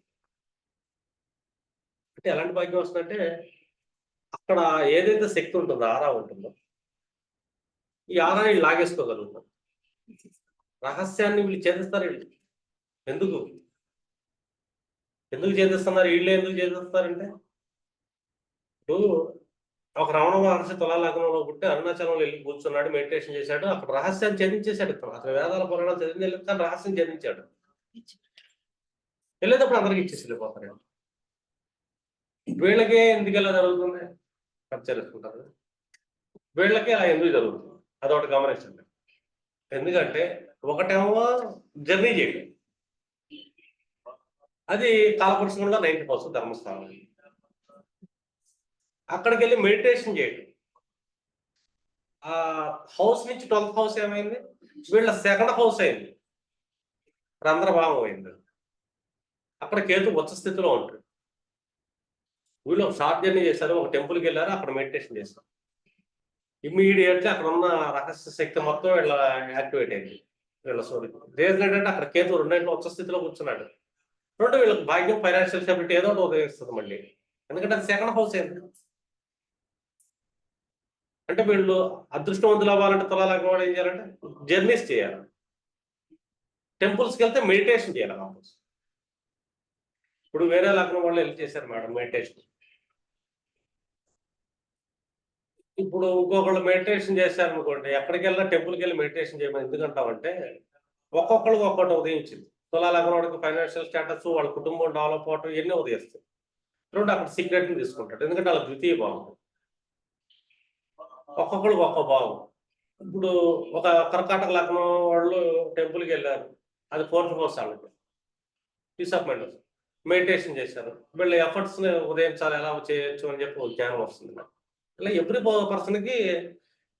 అంటే ఎలాంటి భాగ్యం వస్తుందంటే, అక్కడ ఏదైతే శక్తి ఉంటుందో, ఆరా ఉంటుందో, ఈ ఆరాని వీళ్ళు లాగేసుకోగలుగుతారు. రహస్యాన్ని వీళ్ళు ఛేదిస్తారు. వీళ్ళు ఎందుకు ఛేదిస్తున్నారు? వీళ్ళే ఎందుకు ఛేదిస్తారంటే, ఇప్పుడు ఒక రమణ మహర్షి తులాలగ్నంలో పుట్టి అరుణాచలంలో వెళ్ళి కూర్చున్నాడు, మెడిటేషన్ చేశాడు, అక్కడ రహస్యాన్ని ఛేదించేశాడు. అతను వేదాల పురాణాలు చదివింది కానీ రహస్యం ఛేదించాడు. వెళ్ళేటప్పుడు అందరికి ఇచ్చేసి వెళ్ళిపోతారు. వీళ్ళకే ఎందుకు ఎలా జరుగుతుంది పరిచరిస్తుంటారు, వీళ్ళకే అలా ఎందుకు జరుగుతుంది అదొకటి గమనించండి. ఎందుకంటే ఒకటేమో జర్నీ చేయడం, అది కాలపురుషుల్లో 9th హౌస్ ధర్మస్థానం. అక్కడికి వెళ్ళి మెడిటేషన్ చేయడం, ఆ హౌస్ నుంచి 12th హౌస్ ఏమైంది, వీళ్ళ సెకండ్ హౌస్ అయింది, రంధ్రభావం అయింది. అక్కడ కేతు ఉచ్చ స్థితిలో ఉంటాడు. వీళ్ళు షార్ట్ జర్నీ చేశారు, ఒక టెంపుల్కి వెళ్ళారు, అక్కడ మెడిటేషన్ చేశారు, ఇమ్మీడియట్లీ అక్కడ ఉన్న రహస్య శక్తి మొత్తం వీళ్ళ యాక్టివేట్ అయింది. వీళ్ళ సోది రీజన్ ఏంటంటే, అక్కడ కేతు 2 ఉచ్చ స్థితిలో కూర్చున్నాడు. రెండు, వీళ్ళకి భాగ్యం, ఫైనాన్షియల్ స్టెబిలిటీ ఏదో ఒకటి ఉదయిస్తుంది మళ్ళీ, ఎందుకంటే అది సెకండ్ హౌస్ అయింది. అంటే వీళ్ళు అదృష్టవంతులు అవ్వాలంటే తులాలగ్నం వాడు ఏం చేయాలంటే జర్నీస్ చేయాలి, టెంపుల్స్కి వెళ్తే మెడిటేషన్ చేయాలి. ఇప్పుడు వేరే లగ్నం వాళ్ళు వెళ్ళి చేశారు మేడం మెడిటేషన్, ఇప్పుడు ఇంకొకళ్ళు మెడిటేషన్ చేశారనుకోండి, ఎక్కడికి వెళ్ళినా టెంపుల్కి వెళ్ళి మెడిటేషన్ చేయమని ఎందుకంటామంటే ఒక్కొక్కరికి ఒక్కొక్కటి ఉదయించింది. తులా లగ్నం వాడికి ఫైనాన్షియల్ స్టేటస్, వాళ్ళ కుటుంబం డెవలప్ అవటం ఇవన్నీ ఉదయిస్తాయి. రెండు అక్కడ సీక్రెట్ని తీసుకుంటాడు, ఎందుకంటే వాళ్ళ ద్వితీయ భావం. ఒక్కొక్కరికి ఒక్కొక్క భావం. ఇప్పుడు ఒక కర్కాటక లగ్నం వాళ్ళు టెంపుల్కి వెళ్ళారు, అది 4th హౌస్ వాళ్ళకి పీస్ ఆఫ్ మైండ్ వస్తుంది. మెడిటేషన్ చేశారు, వీళ్ళ ఎఫర్ట్స్ని ఉదయించాలి, ఎలా చేయొచ్చు అని చెప్పి ఒక జ్ఞానం వస్తుంది. ఇలా ఎవ్రీ పర్సన్కి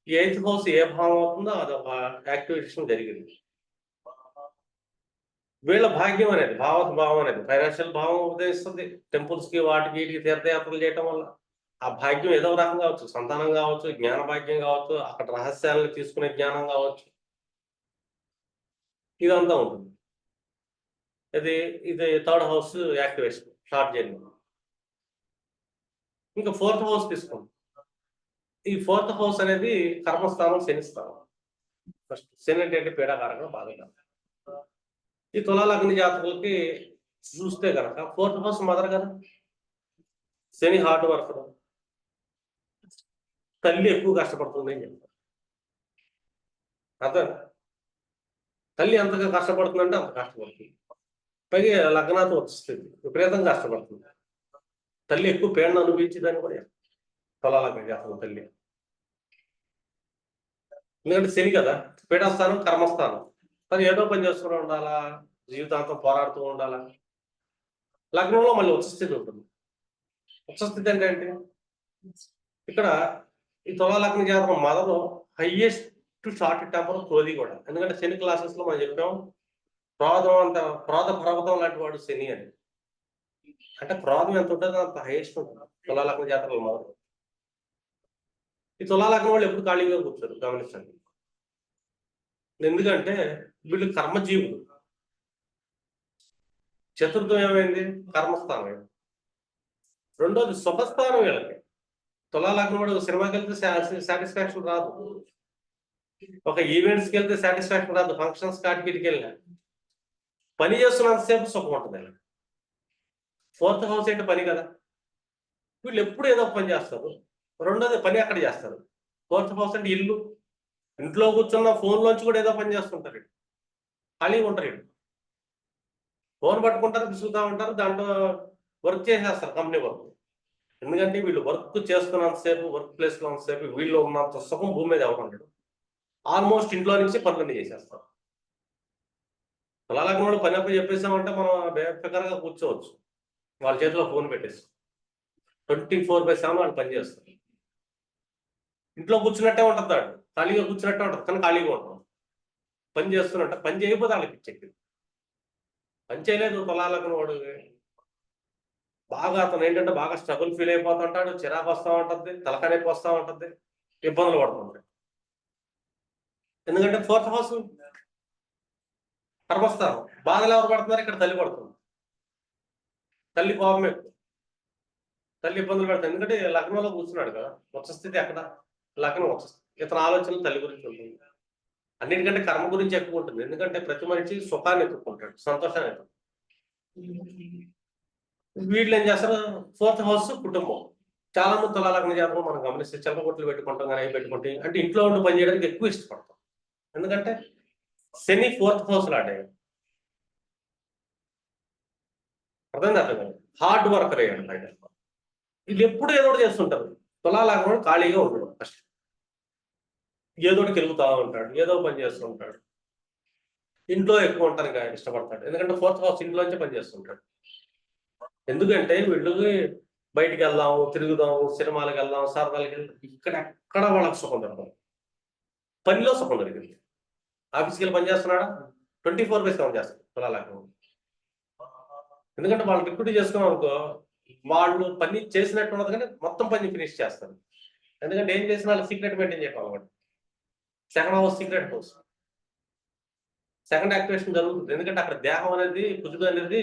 8th హౌస్ ఏ భావం అవుతుందో అదొక యాక్టివేషన్ జరిగింది. వీళ్ళ భాగ్యం అనేది భావం అనేది ఫైనాన్షియల్ భావం ఉదయిస్తుంది. టెంపుల్స్కి వాటికి వీటికి తీర్థయాత్రలు చేయటం వల్ల ఆ భాగ్యం ఏదో రకం కావచ్చు, సంతానం కావచ్చు, జ్ఞాన భాగ్యం కావచ్చు, అక్కడ రహస్యాలను తీసుకునే జ్ఞానం కావచ్చు, ఇదంతా ఉంటుంది. ఇది 3rd house activation short journey. ఇంకా 4th హౌస్ తీసుకోండి. ఈ 4th హౌస్ అనేది కర్మస్థానం, శని స్థానం. ఫస్ట్ శని అంటే పీడాకారకం, బాధకారకం. ఈ తులా లగ్న జాతకులకి చూస్తే కనుక 4th హౌస్ మదర్ కదా, శని హార్డ్ వర్కర్, తల్లి ఎక్కువ కష్టపడుతుంది అని చెప్తారు. అర్థం, తల్లి ఎంతగా కష్టపడుతుందంటే అంత కష్టపడుతుంది. పైగా లగ్నాతో వస్తుంది, విపరీతంగా కష్టపడుతుంది. తల్లి ఎక్కువ పేడను అనుభవించిందని కూడా తులా లగ్న జాతకుల తల్లి. ఎందుకంటే శని కదా, పీడాస్థానం, కర్మస్థానం. కానీ ఏదో పని చేసుకుని ఉండాలా, జీవితాంతం పోరాడుతూ ఉండాలా. లగ్నంలో మళ్ళీ ఉచ్చస్థితి ఉంటుంది. ఉచ్చస్థితి అంటే ఏంటి? ఇక్కడ ఈ తులా లగ్న జాతకం మదలో హైయెస్ట్ షార్ట్ టెంపర్ క్రోధి కూడా. ఎందుకంటే శని క్లాసెస్ లో మనం చెప్పాం, క్రోధ పర్వతం లాంటి వాడు శని అని. అంటే క్రోధం ఎంత ఉంటుందో అంత హైయెస్ట్ ఉంటుంది తులా లగ్న జాతకంలో మొదలు. ఈ తులా లగ్నం వాళ్ళు ఎప్పుడు ఖాళీగా కూర్చోరు, గమనించండి. ఎందుకంటే వీళ్ళు కర్మజీవులు. చతుర్థం ఏమైంది? కర్మస్థానం అయింది. రెండోది సుఖస్థానం వీళ్ళకి. తులా లగ్నం వాడు సినిమాకి వెళ్తే సాటిస్ఫాక్షన్ రాదు, ఒక ఈవెంట్స్కి వెళ్తే సాటిస్ఫాక్షన్ రాదు, ఫంక్షన్స్ కాటికి వెళ్ళినా పని చేస్తున్నంతసేపు సుఖం ఉంటుంది. 4th హౌస్ ఏంటి? పని కదా. వీళ్ళు ఎప్పుడు ఏదో పని చేస్తారు. రెండోది పని అక్కడ చేస్తారు. 4th హౌస్ అంటే ఇల్లు. ఇంట్లో కూర్చున్న ఫోన్లోంచి కూడా ఏదో పని చేస్తుంటారు, ఖాళీగా ఉంటారు. ఫోన్ పట్టుకుంటారు, విసుగుతూ ఉంటారు, దాంట్లో వర్క్ చేసేస్తారు, కంపెనీ వర్క్. ఎందుకంటే వీళ్ళు వర్క్ చేస్తున్నంతసేపు, వర్క్ ప్లేస్లో ఉన్నంతసేపు వీళ్ళు ఉన్నంత సుఖం భూమి మీద ఎవరు ఉంటాడు. ఆల్మోస్ట్ ఇంట్లో నుంచి పనులన్నీ చేసేస్తారు. తులా లగ్నం వాళ్ళు పని అప్పుడు చెప్పేసామంటే మనం బేఫికర్గా కూర్చోవచ్చు, వాళ్ళ చేతిలో ఫోన్ పెట్టేసి 24/7 వాళ్ళు పని చేస్తారు. ఇంట్లో కూర్చున్నట్టే ఉంటుంది, వాడు ఖాళీగా కూర్చున్నట్టే ఉంటుంది, కానీ ఖాళీగా ఉంటాం. పని చేస్తున్నట్ట, పని చేయకపోతే వాళ్ళకి ఇచ్చేది. పని చేయలేదు తులా లగ్నం వాడు, బాగా అతను ఏంటంటే బాగా స్ట్రగుల్ ఫీల్ అయిపోతుంటాడు, చిరాకు వస్తూ ఉంటుంది, తలకానొప్పి వస్తూ ఉంటుంది, ఇబ్బందులు పడుతుంటాడు. ఎందుకంటే 4th హౌస్ కర్మస్థానం. బాధలు ఎవరు పడుతున్నారు? ఇక్కడ తల్లి పడుతుంది. తల్లి కోపం ఎక్కువ, తల్లి ఇబ్బందులు పెడతాయి. ఎందుకంటే లగ్నంలో కూర్చున్నాడు కదా, ఉచ్చస్థితి ఎక్కడ? లగ్నం ఉచ్చస్థితి. ఇతని ఆలోచనలు తల్లి గురించి ఉంటుంది, అన్నిటికంటే కర్మ గురించి ఎక్కువ ఉంటుంది. ఎందుకంటే ప్రతి మనిషి సుఖాన్ని ఎత్తుక్కుంటాడు, సంతోషాన్ని ఎత్తుకుంటాడు. వీళ్ళు ఏం చేస్తారు? 4th హౌస్ కుటుంబం. చాలా మంది తులా లగ్న జాతకం మనం గమనిస్తే చెంపగొట్లు పెట్టుకుంటాం, కానీ అవి పెట్టుకుంటే అంటే ఇంట్లో ఉండి పని చేయడానికి ఎక్కువ ఇష్టపడతాం. ఎందుకంటే శని 4th హౌస్ లాంటి అర్థం కాదు, హార్డ్ వర్కర్ అయ్యాడు బయట. వీళ్ళు ఎప్పుడు ఏదో ఒకటి చేస్తుంటారు. తులా లగ్నం ఖాళీగా ఉండడు, ఫస్ట్ ఏదో ఒకటి తిరుగుతూ ఉంటాడు, ఏదో పని చేస్తూ ఉంటాడు. ఇంట్లో ఎక్కువ ఉంటానికి ఇష్టపడతాడు, ఎందుకంటే 4th హౌస్ ఇంట్లోంచే పని చేస్తుంటాడు. ఎందుకంటే వీళ్ళు బయటికి వెళ్దాము, తిరుగుదాము, సినిమాలకు వెళ్దాం, సరదాలకు వెళ్దాం, ఇక్కడ ఎక్కడ వాళ్ళకి సుఖం దొరకదు. పనిలో సుఖం దొరికింది. ఆఫీస్కి వెళ్ళి పని చేస్తున్నాడా? 24/7 చేస్తాడు తులా లగ్నం. ఎందుకంటే వాళ్ళు రిక్రూట్ చేసుకున్నాం అనుకో, వాళ్ళు పని చేసినట్టు ఉన్నది, కానీ మొత్తం పని ఫినిష్ చేస్తారు. ఎందుకంటే ఏం చేసిన వాళ్ళు సీక్రెట్ మెయింటైన్ చేయడం అనమాట. 2nd house secret house, second activation జరుగుతుంది. ఎందుకంటే అక్కడ దేహం అనేది, కుజుడు అనేది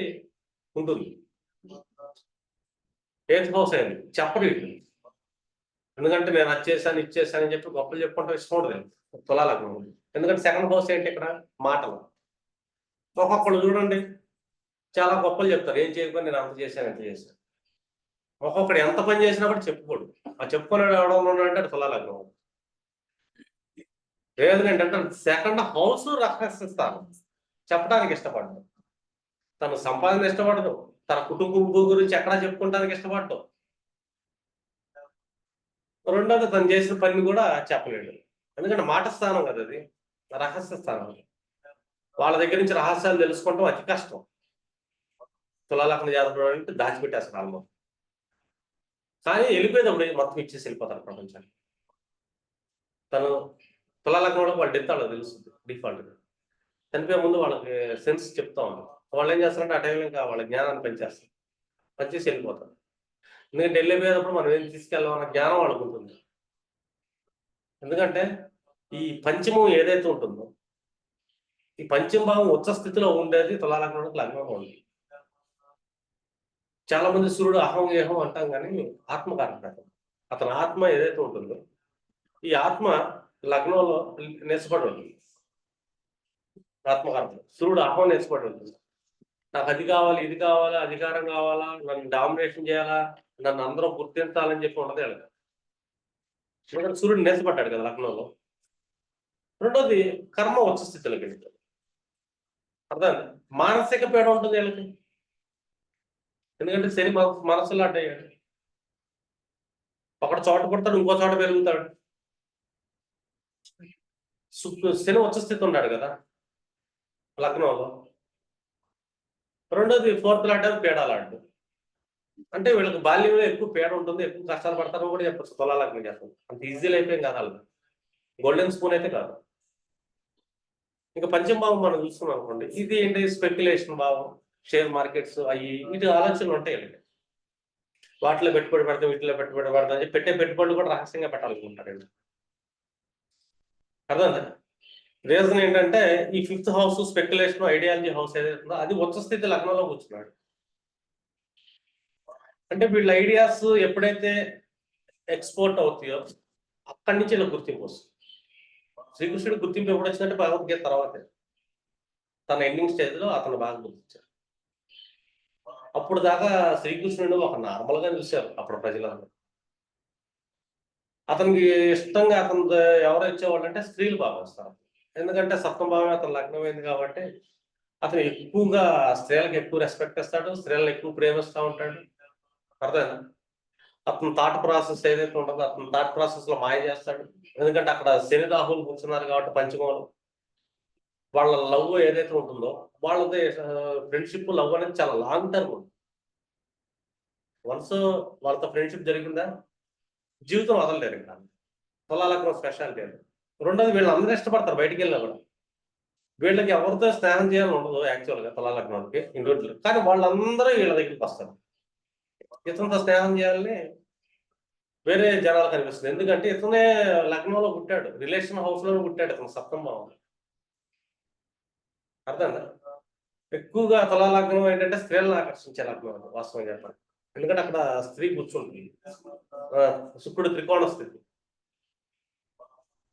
ఉంటుంది. 8th హౌస్ అయింది, చెప్పడు. ఎందుకంటే నేను అది చేశాను, ఇది చేశాను అని చెప్పి గొప్పలు చెప్పుకుంటూ ఇష్టం ఉండదు తులా లగ్నం. ఎందుకంటే 2nd హౌస్ ఏంటి? ఇక్కడ మాటలు. ఒక్కొక్కళ్ళు చూడండి చాలా గొప్పలు చెప్తారు, ఏం చేయకపోతే నేను అంత చేశాను, ఎంత చేశాను. ఒక్కొక్కడు ఎంత పని చేసినా కూడా చెప్పుకోడు. ఆ చెప్పుకున్నాడు ఎవడో అంటే అది తులాలగ్నం. రీజన్ ఏంటంటే సెకండ్ హౌస్ రహస్యస్థానం, చెప్పడానికి ఇష్టపడదు, తను సంపాదన ఇష్టపడదు, తన కుటుంబం గురించి ఎక్కడా చెప్పుకోవడానికి ఇష్టపడదు. రెండోది తను చేసిన పని కూడా చెప్పలేడు, ఎందుకంటే మాట స్థానం కదా అది, రహస్య స్థానం. వాళ్ళ దగ్గర నుంచి రహస్యాలు తెలుసుకోవడం అతి కష్టం. తులాలగ్న జాతకుడు అంటే దాచిపెట్టేస్తారు ఆల్మోస్ట్. కానీ వెళ్ళిపోయేటప్పుడు మొత్తం ఇచ్చేసి వెళ్ళిపోతారు ప్రపంచానికి. తను తులాలగ్నంలో వాళ్ళు డెత్ వాళ్ళకి తెలుస్తుంది డిఫాల్ట్. చనిపోయే ముందు వాళ్ళకి సెన్స్ చెప్తా ఉంటారు. వాళ్ళు ఏం చేస్తారంటే ఆ టైంలో ఇంకా వాళ్ళ జ్ఞానాన్ని పెంచేస్తారు, పనిచేసి వెళ్ళిపోతారు. ఎందుకంటే వెళ్ళిపోయేటప్పుడు మనం ఏం తీసుకెళ్ళామన్న జ్ఞానం వాళ్ళకు ఉంటుంది. ఎందుకంటే ఈ పంచమం ఏదైతే ఉంటుందో, ఈ పంచమ భావం ఉచ్చ స్థితిలో ఉండేది తులాలగ్నానికి లగ్నంలో ఉంది. చాలా మంది సూర్యుడు అహం ఏహం అంటాం కానీ ఆత్మకారకం. అతని ఆత్మ ఏదైతే ఉంటుందో, ఈ ఆత్మ లగ్నంలో నెసపడి ఉంటుంది. ఆత్మకారకం సూర్యుడు అహం నెసపడి ఉంటుంది. నాకు అది కావాలి, ఇది కావాలా, అధికారం కావాలా, నన్ను డామినేషన్ చేయాలా, నన్ను అందరూ గుర్తించాలని చెప్పి ఉండదు కదా. ఎందుకంటే సూర్యుడు నెసపడ్డాడు కదా లగ్నంలో. రెండోది కర్మ ఉచ్చ స్థితిలోకి వెళ్తాడు. అర్థం, మానసిక పీడ ఉంటుంది వీళ్ళకి. ఎందుకంటే శని మనసులో అడ్డయ్యాడు. ఒకటి చోట పడతాడు, ఇంకో చోట పెరుగుతాడు. శని ఉచ్చ స్థితి ఉన్నాడు కదా లగ్నంలో. రెండోది ఫోర్త్ లాంటి పీడాలాడు. అంటే వీళ్ళకి బాల్యంలో ఎక్కువ పీడ ఉంటుంది, ఎక్కువ కష్టాలు పడతారో కూడా చెప్పచ్చు తులాలగ్నం చేస్తాం. అంత ఈజీలో అయిపోయింది కాదు వాళ్ళు, గోల్డెన్ స్పూన్ అయితే కాదు. ఇంకా పంచమ భావం మనం చూస్తున్నాం అనుకోండి, ఇది ఏంటి స్పెక్యులేషన్ భావం, షేర్ మార్కెట్స్ అవి వీటి ఆలోచనలు ఉంటాయి. వాటిలో పెట్టుబడి పెడతాం, వీటిలో పెట్టుబడి పెడతాం అని పెట్టే పెట్టుబడులు కూడా రహస్యంగా పెట్టాలనుకుంటారండి. అర్థం. రీజన్ ఏంటంటే ఈ fifth house speculation ideology house ఏదైతుందో అది ఉచ్చ స్థితి లగ్నంలో కూర్చున్నాడు. అంటే వీళ్ళ ఐడియాస్ ఎప్పుడైతే ఎక్స్పోర్ట్ అవుతాయో అక్కడి నుంచి ఇలా గుర్తింపు వస్తుంది. శ్రీకృష్ణుడు గుర్తింపు ఎప్పుడు వచ్చిందంటే భగవద్గీత తర్వాతే. తన ఎండింగ్ స్టేజ్ లో అతను బాగా గుర్తించారు. అప్పుడు దాకా శ్రీకృష్ణుడు ఒక నార్మల్ గా చూశారు అప్పుడు ప్రజలందరూ. అతనికి ఇష్టంగా అతను ఎవరు ఇచ్చేవాళ్ళు అంటే స్త్రీలు బాగా వస్తారు. ఎందుకంటే సప్తమ భావం అతను లగ్నమైంది కాబట్టి అతను ఎక్కువగా స్త్రీలకు ఎక్కువ రెస్పెక్ట్ ఇస్తాడు, స్త్రీలను ఎక్కువ ప్రేమిస్తూ ఉంటాడు. అర్థమైందా? అతను థాట్ ప్రాసెస్ ఏదైతే ఉంటుందో అతను థాట్ ప్రాసెస్ లో మాయ చేస్తాడు. ఎందుకంటే అక్కడ శని రాహులు కూర్చున్నారు కాబట్టి పంచమంలో వాళ్ళ లవ్ ఏదైతే ఉంటుందో వాళ్ళది ఫ్రెండ్షిప్ లవ్ అనేది చాలా లాంగ్ టర్మ్ ఉంది. వన్స్ వాళ్ళతో ఫ్రెండ్షిప్ జరిగిందా జీవితం వదలలేరు ఇంకా. తులాలగ్నం స్పెషాలిటీ అది. రెండోది వీళ్ళు అందరూ ఇష్టపడతారు బయటికి వెళ్ళినా కూడా. వీళ్ళకి ఎవరితో స్నేహం చేయాలని ఉండదు యాక్చువల్గా తులాలగ్నానికి ఇండివిజువల్, కానీ వాళ్ళందరూ వీళ్ళ దగ్గరికి వస్తారు. ఇతనితో స్నేహం చేయాలని వేరే జనాలు కనిపిస్తుంది. ఎందుకంటే ఇతనే లగ్నంలో పుట్టాడు, రిలేషన్ హౌస్ లో పుట్టాడు ఇతను సప్తమ భావం. అర్థంగా ఎక్కువగా తులాలగ్నం ఏంటంటే స్త్రీలను ఆకర్షించే లగ్నం వాస్తవం చెప్పాలి. ఎందుకంటే అక్కడ స్త్రీ కూర్చుంటుంది, శుక్రుడు త్రికోణ స్థితి.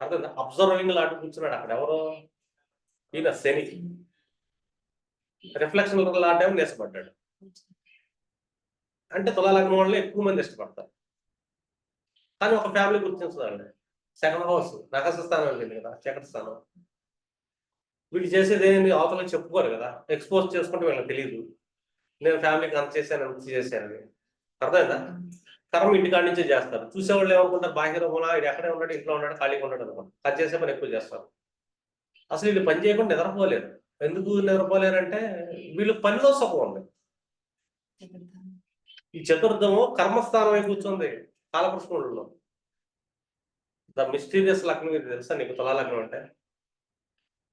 అర్థం, అబ్జర్వింగ్ లాంటి కూర్చున్నాడు అక్కడ. ఎవరో ఈయన శని రిఫ్లెక్షన్ లాంటి నేసపడ్డాడు. అంటే తులాలగ్నం వల్ల ఎక్కువ మంది ఇష్టపడతారు. కానీ ఒక ఫ్యామిలీ గుర్తించదండి. సెకండ్ హౌస్ రహస్య స్థానం వెళ్ళింది కదా, చక్ర స్థానం. వీళ్ళు చేసేది ఏంటి అవతలకి చెప్పుకోరు కదా, ఎక్స్పోజ్ చేసుకుంటే వీళ్ళకి తెలియదు నేను ఫ్యామిలీకి అంత చేశాను అంత చేశానని. అర్థమైందా? కర్మ ఇంటికాడి నుంచే చేస్తారు. చూసేవాళ్ళు ఏమనుకుంటారు, బాహ్య రూపంలో ఇది ఎక్కడే ఉన్నాడు, ఇంట్లో ఉన్నాడు, ఖాళీగా ఉన్నాడు అనుకోండి. అది చేసే పని ఎక్కువ చేస్తారు. అసలు వీళ్ళు పని చేయకుండా నిద్రపోలేరు. ఎందుకు నిద్రపోలేరంటే వీళ్ళు పనిలో సుఖం ఉంది. ఈ చతుర్థము కర్మస్థానమే కూర్చుంది కాలకృష్ణులలో. ద మిస్టీరియస్ లగ్నం ఇది తెలుసా నీకు? తులాలగ్నం అంటే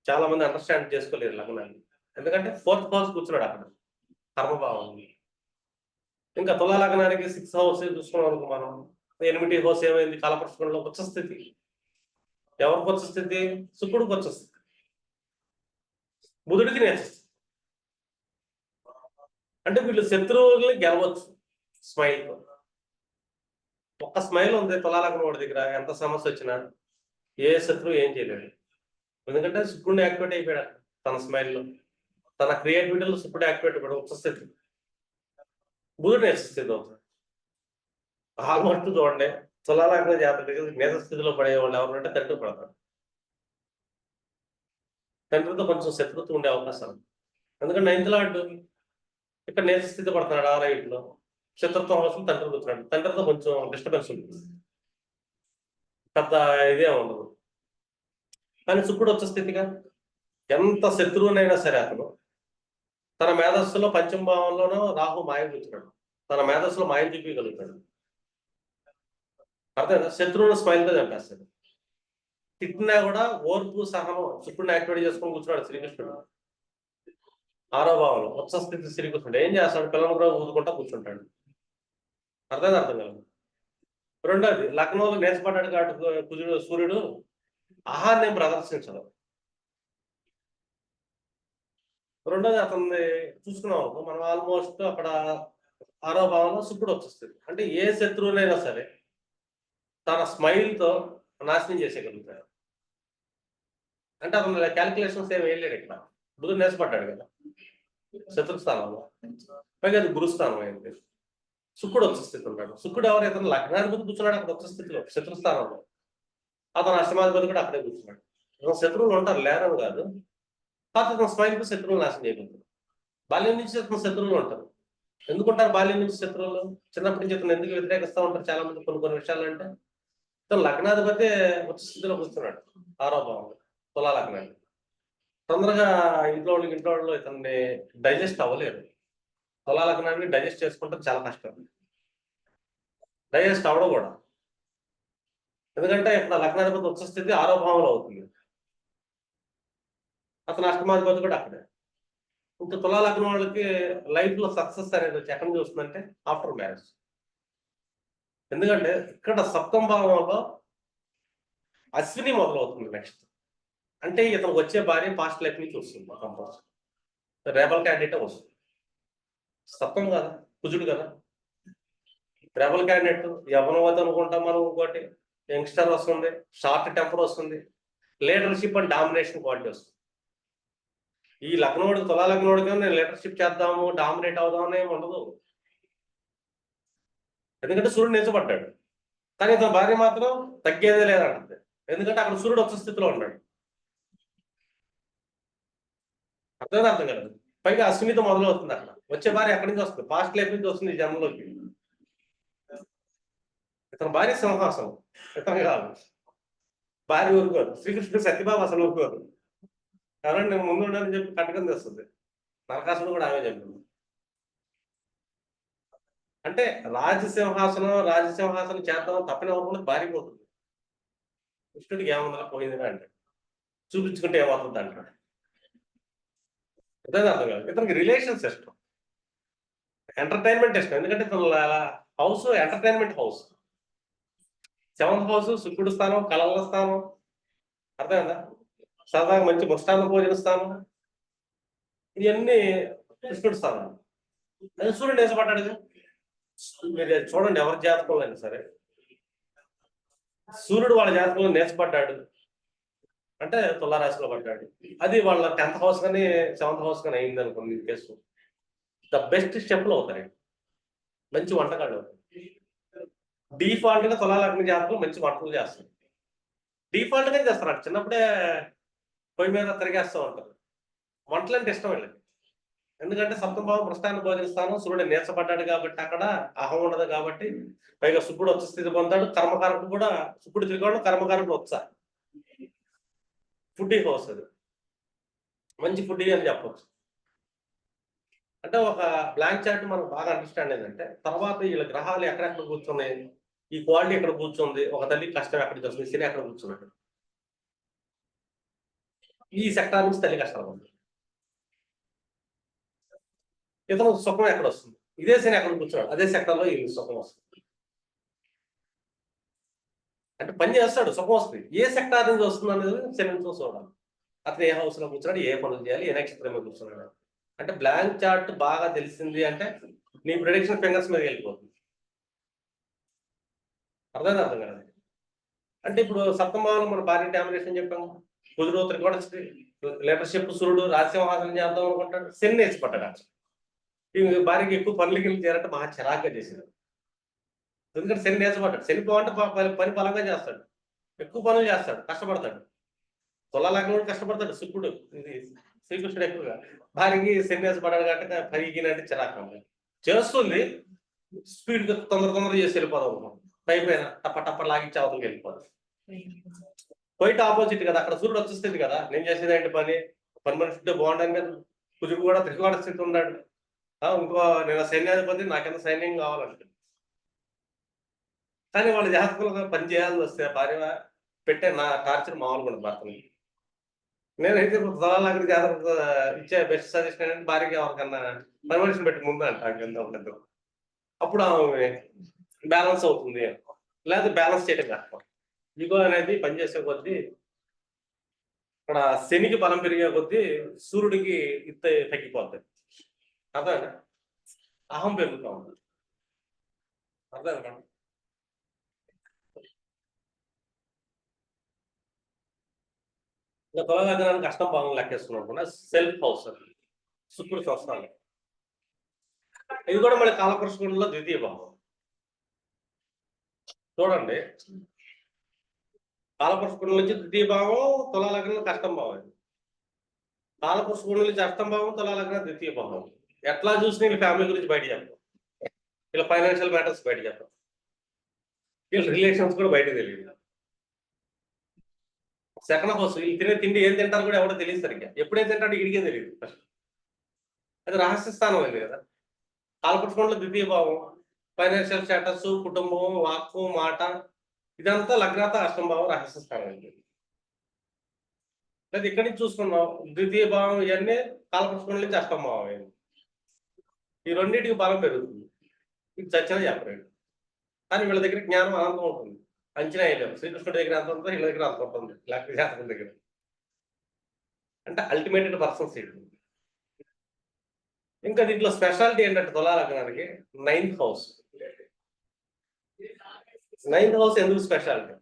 చాలా మంది అండర్స్టాండ్ చేసుకోలేరు లగ్నాన్ని. ఎందుకంటే ఫోర్త్ హౌస్ కూర్చున్నాడు అక్కడ కర్మభావం. ఇంకా తులాలగ్నానికి 6th హౌస్ చూసుకున్నాం అనుకో మనం, 8th హౌస్ ఏమైంది కాలకృష్ణులలో ఉచ్చ స్థితి. ఎవరికి ఉచ్చ స్థితి? శుక్రుడికి ఉచ్చ స్థితి, బుధుడికి నీచ స్థితి. అంటే వీళ్ళు శత్రువుల్ని గెలవచ్చు స్మైల్. ఒక్క స్మైల్ ఉంది తులాలగ్నం వాడి దగ్గర, ఎంత సమస్య వచ్చినా ఏ శత్రువు ఏం చేయలేడు. ఎందుకంటే శుక్రుడిని యాక్టివేట్ అయిపోయాడు తన స్మైల్లో, తన క్రియేటివిటీలో శుక్రుడు యాక్టివేట్ అయిపోయాడు ఉచ్చ స్థితి. బుధుడు నీచ స్థితి అవుతుంది. ఆల్మోస్ట్ చూడండి తులాలగ్న జాతకుడికి మేధ స్థితిలో పడే వాళ్ళు ఎవరంటే తండ్రి పడతారు. తండ్రితో కొంచెం శత్రుత్వం ఉండే అవకాశం ఉంది. ఎందుకంటే నైన్త్ లార్డ్ ఇక్కడ నేత స్థితి పడుతున్నాడు ఆ రైట్లో, శత్రుత్వం అవసరం తండ్రి కూర్చున్నాడు, తండ్రితో కొంచెం డిస్టర్బెన్స్ ఉంటుంది, పెద్ద ఇదే ఉండదు. కానీ శుక్రుడు వచ్చే స్థితిగా ఎంత శత్రువునైనా సరే అతను తన మేధస్సులో పంచమ భావంలోనూ రాహు మాయం కూర్చున్నాడు, తన మేధస్సులో మాయం చూపించగలుగుతాడు. అర్థం శత్రువుని స్మైల్తో చంపేస్తాడు. తిట్టినా కూడా ఓర్పు సహనం శుక్రుడిని యాక్టివేట్ చేసుకొని కూర్చున్నాడు శ్రీకృష్ణుడు. ఆరో భావంలో ఉచ్చ స్థితి శ్రీకృష్ణుడు ఏం చేస్తాడు, పిల్లలు కూడా ఊదుకుంటా కూర్చుంటాడు. అర్థం కలదు. రెండోది లగ్నంలో నేర్చబడ్డాడు కాబట్టి కుజుడు సూర్యుడు ఆహాన్ని ప్రదర్శించడం. రెండోది అతన్ని చూసుకున్నాం మనం ఆల్మోస్ట్ అక్కడ ఆరో భావంలో శుక్రుడు వచ్చేస్తుంది. అంటే ఏ శత్రువునైనా సరే తన స్మైల్తో నాశనం చేసేయగలుగుతాడు. అంటే అతను క్యాలిక్యులేషన్స్ ఏమి వేయలేడు. ఇక్కడ బుధుడు నేర్చబడ్డాడు కదా శత్రుస్థానంలో, పైగా అది గురుస్థానం అయింది. శుక్రుడు వచ్చే స్థితి ఉంటాడు. శుక్రుడు ఎవరైతే లగ్నాధిపతి కూర్చున్నాడు అక్కడ వచ్చే స్థితిలో శత్రుస్థానంలో, అతను అష్టమాధిపతి కూడా అక్కడే కూర్చున్నాడు. శత్రువులు ఉంటారు లేరని కాదు, కాకపోతే అతను స్మైల్కి శత్రువులు నాశనం చేయగలుగుతారు. బాల్యం నుంచి అతను శత్రువులు ఉంటారు. ఎందుకుంటారు బాల్యం నుంచి శత్రువులు? చిన్నప్పటి నుంచి అతను ఎందుకు వ్యతిరేకిస్తూ ఉంటారు చాలా మంది కొన్ని విషయాలు అంటే, అతను లగ్నాధిపతి వచ్చే స్థితిలో కూర్చున్నాడు ఆరో భావంలో, తులా లగ్నాన్ని. తొందరగా ఇంట్లో వాళ్ళు ఇతన్ని డైజెస్ట్ అవ్వలేరు. తులా లగ్నాన్ని డైజెస్ట్ చేసుకుంటే చాలా కష్టం, డైజెస్ట్ అవ్వడం కూడా. ఎందుకంటే ఇక్కడ లగ్నాధిపతి వచ్చే స్థితి ఆరో భావంలో అవుతుంది, అతను అష్టమాధిపతి కూడా అక్కడే. ఇంకా తులా లగ్నం వాళ్ళకి లైఫ్ లో సక్సెస్ అనేది వచ్చి ఎక్కడి నుంచి వస్తుందంటే ఆఫ్టర్ మ్యారేజ్. ఎందుకంటే ఇక్కడ సప్తమ భావంలో అశ్విని మొదలవుతుంది నెక్స్ట్. అంటే ఇతనికి వచ్చే భార్య పాస్ట్ లైఫ్ నుంచి వస్తుంది కంపల్సరీ, రేబల్ క్యాండిడేట్ వస్తుంది. సప్తం కదా, కుజుడు కదా, రెబల్ క్యాండిడేట్ యవనవతి అనుకుంటాం మనం. ఇంకోటి యంగ్స్టర్ వస్తుంది, షార్ట్ టెంపర్ వస్తుంది, లీడర్షిప్ అండ్ డామినేషన్ క్వాలిటీ వస్తుంది. ఈ లగ్నోడికి తులా లగ్నోడికి నేను లీడర్షిప్ చేద్దాము డామినేట్ అవుదామని ఏమి ఉండదు. ఎందుకంటే సూర్యుడు నిలిచబడ్డాడు. కానీ ఇతని భార్య మాత్రం తగ్గేదే లేదంటుంది. ఎందుకంటే అక్కడ సూర్యుడు వచ్చే స్థితిలో ఉన్నాడు. అర్థం కదా. పైగా అశ్వినితో మొదలవుతుంది అక్కడ. వచ్చే భార్య ఎక్కడి నుంచి వస్తుంది, పాస్ట్ లైఫ్ నుంచి వస్తుంది ఈ జన్మలోకి. ఇతని భార్య సింహాసనం, ఇతను కాదు. భార్య ఊరుకోరు. శ్రీకృష్ణుడు సత్యభామ అసలు ఊరుకోరు. కాబట్టి నేను ముందు ఉండాలని చెప్పి కటకం తెస్తుంది. నరకాసుడు కూడా ఆమె చెప్పింది. అంటే రాజసింహాసనం చేద్దాం తప్పని ఎవరు భార్య పోతుంది. కృష్ణుడికి ఏమన్నా పోయిందిగా అంటే చూపించుకుంటే ఏమవుతుంది అంటాడు. అర్థం కాదు. ఇతనికి రిలేషన్స్ ఇష్టం, ఎంటర్టైన్మెంట్ ఇష్టం. ఎందుకంటే house entertainment house, seventh house శుక్రుడు స్థానం, కళల స్థానం. అర్థం కదా. సరదాగా మంచి ముష్టాన్న భోజన స్థానం, ఇవన్నీ కృష్ణుడి స్థానం. అది సూర్యుడు వేసపడ్డాడు. మీరు చూడండి ఎవరి జాతకంలో అయినా సరే సూర్యుడు వాళ్ళ జాతకంలో నేర్చబడ్డాడు అంటే తులారాశిలో పడ్డాడు, అది వాళ్ళ 10th హౌస్ కానీ 7th హౌస్ కానీ అయింది అనుకోండి. ఇన్ కేసు ద బెస్ట్ స్టెప్లు అవుతాయి, మంచి వంటకాలు అవుతాయి. డిఫాల్ట్ గా తులాలగ్న జాతకం మంచి వంటలు చేస్తారు, డిఫాల్ట్ గానే చేస్తారు. చిన్నప్పుడే పొయ్యి మీద తిరిగేస్తూ ఉంటారు. వంటలు అంటే ఇష్టం వెళ్ళండి. ఎందుకంటే సప్తమ భావం పృష్టాన్ని భోజనిస్తాను, సూర్యుడు నేర్చబడ్డాడు కాబట్టి అక్కడ అహం ఉండదు కాబట్టి. పైగా శుక్రుడు వచ్చే స్థితి పొందాడు. కర్మకారకుడు కూడా శుక్రుడు తిరిగాడు, కర్మకారకుడు వచ్చా ఫుడ్డీ హౌస్, అది మంచి ఫుడ్డీ అని చెప్పవచ్చు. అంటే ఒక బ్లాంక్ చార్ట్ మనకు బాగా అండర్స్టాండ్ ఏంటంటే తర్వాత వీళ్ళ గ్రహాలు ఎక్కడెక్కడ కూర్చున్నాయి, ఈ క్వాలిటీ ఎక్కడ కూర్చుంది, ఒక తల్లి కష్టం ఎక్కడికి వస్తుంది, శని ఎక్కడ కూర్చున్నాడు, ఈ సెక్టార్ నుంచి తల్లి కష్టాలు ఉంది. ఇతను సుఖం ఎక్కడ వస్తుంది, ఇదే శని ఎక్కడ కూర్చున్నాడు, అదే సెక్టార్లో ఈ సుఖం వస్తుంది. అంటే పని చేస్తాడు, సుఖం వస్తుంది. ఏ సెక్టార్ నుంచి వస్తుంది అనేది శని నుంచి చూడాలి. అతను ఏ హౌస్ లో కూర్చున్నాడు, ఏ పనులు చేయాలి, ఏ నక్షత్రం మీద కూర్చున్నాడు. అంటే బ్లాంక్ చార్ట్ బాగా తెలిసింది అంటే నీ ప్రిడిక్షన్ ఫింగర్స్ మీద వెళ్ళిపోతుంది. అర్థం కదా. అంటే ఇప్పుడు సప్తమానం మన భార్య డామినేషన్ చెప్పాము, కుదురోతరికి కూడా లీడర్షిప్ సూర్యుడు రాజ్యసింహాసనం చేద్దాం అనుకుంటాడు, శని నేర్చిపడ్డాడు. ఈ భార్యకి ఎక్కువ పనులకి చేయాలంటే మహా చిరాగ్గా చేసేది. ఎందుకంటే శని నేర్చబడ్డాడు. శని బాగుంటే పని బలంగా చేస్తాడు, ఎక్కువ పనులు చేస్తాడు, కష్టపడతాడు. తులా లగ్నం కూడా కష్టపడతాడు. శుక్రుడు ఇది శ్రీకృష్ణుడు ఎక్కువగా. భార్యకి శని నేర్చబడ్డాడు కాబట్టి పరిగినట్టు చిరాకం చేస్తుంది. స్పీడ్ గా తొందర చేసి వెళ్ళిపోదాం, పైపైన టప్ప లాగించి అవతలకి వెళ్ళిపోదాం. పోయిట్ ఆపోజిట్ కదా, అక్కడ సూర్యుడు వచ్చేస్తుంది కదా, నేను చేసేది ఏంటి పని మనిషి బాగుండని కదా. కుజుడు కూడా త్రికోణ స్థితి ఉన్నాడు. ఇంకో నేను సైన్యాధిపతి, నాకెంత సైన్యం కావాలంటే. కానీ వాళ్ళు జాతకులుగా పని చేయాల్సి వస్తే భార్య పెట్టే నా టార్చర్ మామూలుగా ఉండదు భర్తని. నేనైతే అక్కడ జాతక ఇచ్చే బెస్ట్ సజెషన్ ఏంటంటే భార్యకి ఎవరికన్నా పని మనిషిని పెట్టి ముందు అంట ఎంత ఉండదు, అప్పుడు ఆమె బ్యాలెన్స్ అవుతుంది. లేదా బ్యాలెన్స్ చేయడం కష్టం. ఇగో అనేది పనిచేసే కొద్దీ అక్కడ శనికి బలం పెరిగే కొద్దీ సూర్యుడికి తగ్గిపోతుంది. అర్థం అహం పెరుగుతూ ఉంటుంది. అర్థం మేడం. ఇంకా తులా లగ్నానికి అష్టం భావం లెక్కేసుకున్నప్పుడు సెల్ఫ్ హౌస్ అది శుక్రుడు స్వస్థానం. ఇది కూడా మళ్ళీ కాలపురుషుడిలో ద్వితీయ భావం. చూడండి, కాలపురుషుడి నుంచి ద్వితీయ భావం తులా లగ్నం అష్టం భావం. కాలపురుషుడి నుంచి అష్టం భావం తులా లగ్నం ద్వితీయ భావం. ఎట్లా చూసినా వీళ్ళ ఫ్యామిలీ గురించి బయట చెప్పాం, వీళ్ళ ఫైనాన్షియల్ మ్యాటర్స్ బయట చెప్పాం, వీళ్ళ రిలేషన్స్ కూడా బయట తెలియదు. సెకండ్ హౌస్ వీళ్ళు తినే తిండి ఏం తింటారు కూడా ఎవరో తెలియదు సరిగ్గా. ఎప్పుడేం తింటాడో ఇడిగే తెలియదు. అది రహస్య స్థానం అయింది కదా. కాలపురుషుడిలో ద్వితీయ భావం ఫైనాన్షియల్ స్టేటస్, కుటుంబం, వాక్కు, మాట, ఇదంతా లగ్నాత అష్టం భావం రహస్య స్థానం అయింది. లేదా ఇక్కడి నుంచి చూసుకున్నాం ద్వితీయ భావం ఇవన్నీ కాలపురుషుడి నుంచి అష్టం భావం అయింది. ఈ రెండింటికి బలం పెరుగుతుంది. ఇది చచ్చిన చెప్పలేదు. కానీ వీళ్ళ దగ్గర జ్ఞానం అనంతం ఉంటుంది, అంచనా వేయలేము. శ్రీకృష్ణుడి దగ్గర అంత ఉంటుంది, వీళ్ళ దగ్గర అంత ఉంటుంది. లక్ష్మీ శాస్త్రం దగ్గర అంటే అల్టిమేటెడ్ పర్సన్స్ ఇది. ఇంకా దీంట్లో స్పెషాలిటీ ఏంటంటే తులా లగ్నానికి 9th హౌస్. 9th హౌస్ ఎందుకు స్పెషాలిటీ?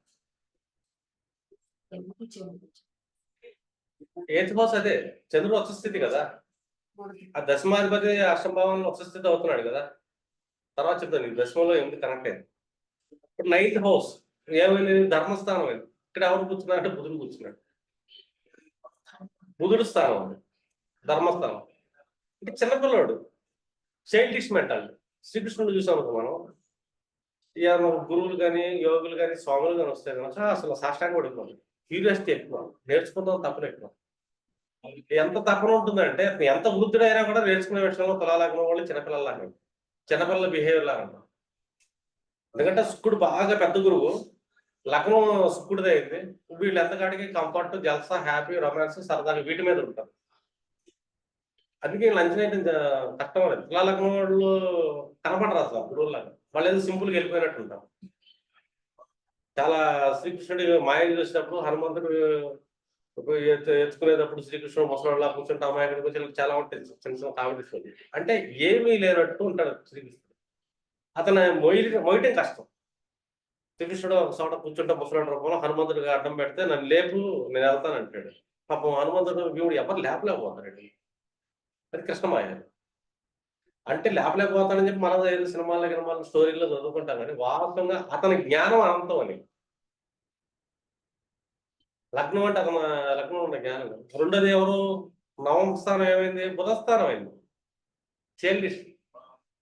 8th హౌస్ అదే చంద్రుడు వచ్చ స్థితి కదా, ఆ దశమాధిపతి అష్టమ భావంలో వచ్చ స్థితి అవుతున్నాడు కదా. తర్వాత చెప్తాను దశమంలో ఎందుకు కనెక్ట్ అయింది. ఇప్పుడు 9th హౌస్ ఏమైంది? ధర్మస్థానం అయింది. ఇక్కడ ఎవరు కూర్చున్నాడు అంటే బుధుడు కూర్చున్నాడు. బుధుడు స్థానం అది ధర్మస్థానం. అంటే చిన్నపిల్లడు చైల్డిష్ మెంటాలిటీ. శ్రీకృష్ణుడు చూసాము మనం, ఇక గురువులు కానీ యోగులు కానీ స్వాములు కానీ వస్తే కనుక అసలు సాష్టాంగ పడిపోతుంది. క్యూరియాసిటీ ఎక్కువ, నేర్చుకుందాం తప్పన ఎక్కువ. ఎంత తప్పన ఉంటుందంటే ఎంత వృద్ధుడైనా కూడా నేర్చుకునే విషయంలో తులా లగ్నం వాళ్ళు చిన్నపిల్లలాగా, చిన్నపిల్లల బిహేవియర్ లాగా ఉంటాం. ఎందుకంటే శుక్రుడు బాగా పెద్ద గురువు, లగ్నం శుక్రుడిది అయింది. వీళ్ళు ఎంతకాడికి కంఫర్ట్, జల్సా, హ్యాపీ, రొమాన్స్, సరదాగా వీటి మీద ఉంటారు. అందుకే లంచ్ అయితే కష్టం లేదు. తులా లగ్నం వాళ్ళు కనపడరు అసలు గురువులాగా. వాళ్ళు ఏదో సింపుల్గా వెళ్ళిపోయినట్టు ఉంటారు. చాలా శ్రీకృష్ణుడి మాయలు చూసినప్పుడు హనుమంతుడు ఎత్తుకునేటప్పుడు శ్రీకృష్ణుడు ముసలిలా కూర్చుంటే అమ్మాయి గురించి చాలా ఉంటాయి చిన్న చిన్న కామెడీస్. అంటే ఏమీ లేనట్టు ఉంటాడు శ్రీకృష్ణుడు. అతను మొయ్యటం కష్టం. శ్రీకృష్ణుడు ఒక చోట కూర్చుంటే ముసలాడు రూపంలో హనుమంతుడిగా అడ్డం పెడితే నన్ను లేపు, నేను వెళ్తాను అంటాడు. పాపం హనుమంతుడు వీడు ఎవరు లేపలేకపోతాడు. అది కృష్ణమాయ. అంటే లేపలేకపోతాడని చెప్పి మనం సినిమాల స్టోరీలో చదువుకుంటాం కానీ వాస్తవంగా అతని జ్ఞానం అనంతం అని. లగ్నం అంటే అతను లగ్నం ఉన్న జ్ఞానం. రెండోది ఎవరు? నవమ స్థానం ఏమైంది? బుధస్థానం అయింది. చైల్డిష్.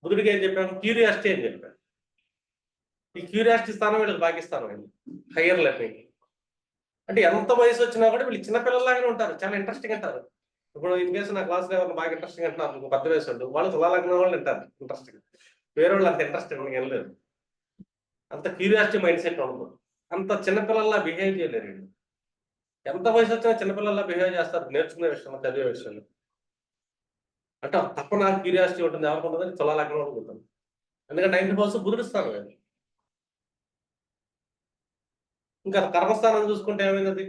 బుధుడికి ఏం చెప్పాను? క్యూరియాసిటీ అని చెప్పాను. ఈ క్యూరియాసిటీ స్థానం వీళ్ళకి భాగ్యస్థానం అయింది, హయ్యర్ లెర్నింగ్. అంటే ఎంత వయసు వచ్చినా కూడా వీళ్ళు చిన్నపిల్లలాగానే ఉంటారు, చాలా ఇంట్రెస్టింగ్ అంటారు. ఇప్పుడు ఇన్ కేసు నా క్లాస్లో ఎవరు బాగా ఇంట్రెస్టింగ్ అంటున్నారు, పెద్ద వయసు ఉంటుంది, వాళ్ళు తులా లగ్నం వాళ్ళు వింటారు ఇంట్రెస్టింగ్. వేరే వాళ్ళు అంత ఇంట్రెస్టింగ్ ఏం లేదు. అంత క్యూరియాసిటీ మైండ్ సెట్ ఉండదు. అంత చిన్నపిల్లల్లా బిహేవ్ చేయలేరు వీళ్ళు. ఎంత వయసు వచ్చినా చిన్నపిల్లల్లా బిహేవ్ చేస్తారు నేర్చుకునే విషయంలో, చదివే విషయంలో. అంటే తప్ప నాకు క్యూరియాసిటీ ఉంటుంది, ఎవరికి ఉంటుంది? తులా లగ్నం వాళ్ళకి ఉంటుంది. ఎందుకంటే 9th హౌస్ బుధుడు స్థానం లేదు. ఇంకా కర్మస్థానం చూసుకుంటే ఏమైంది?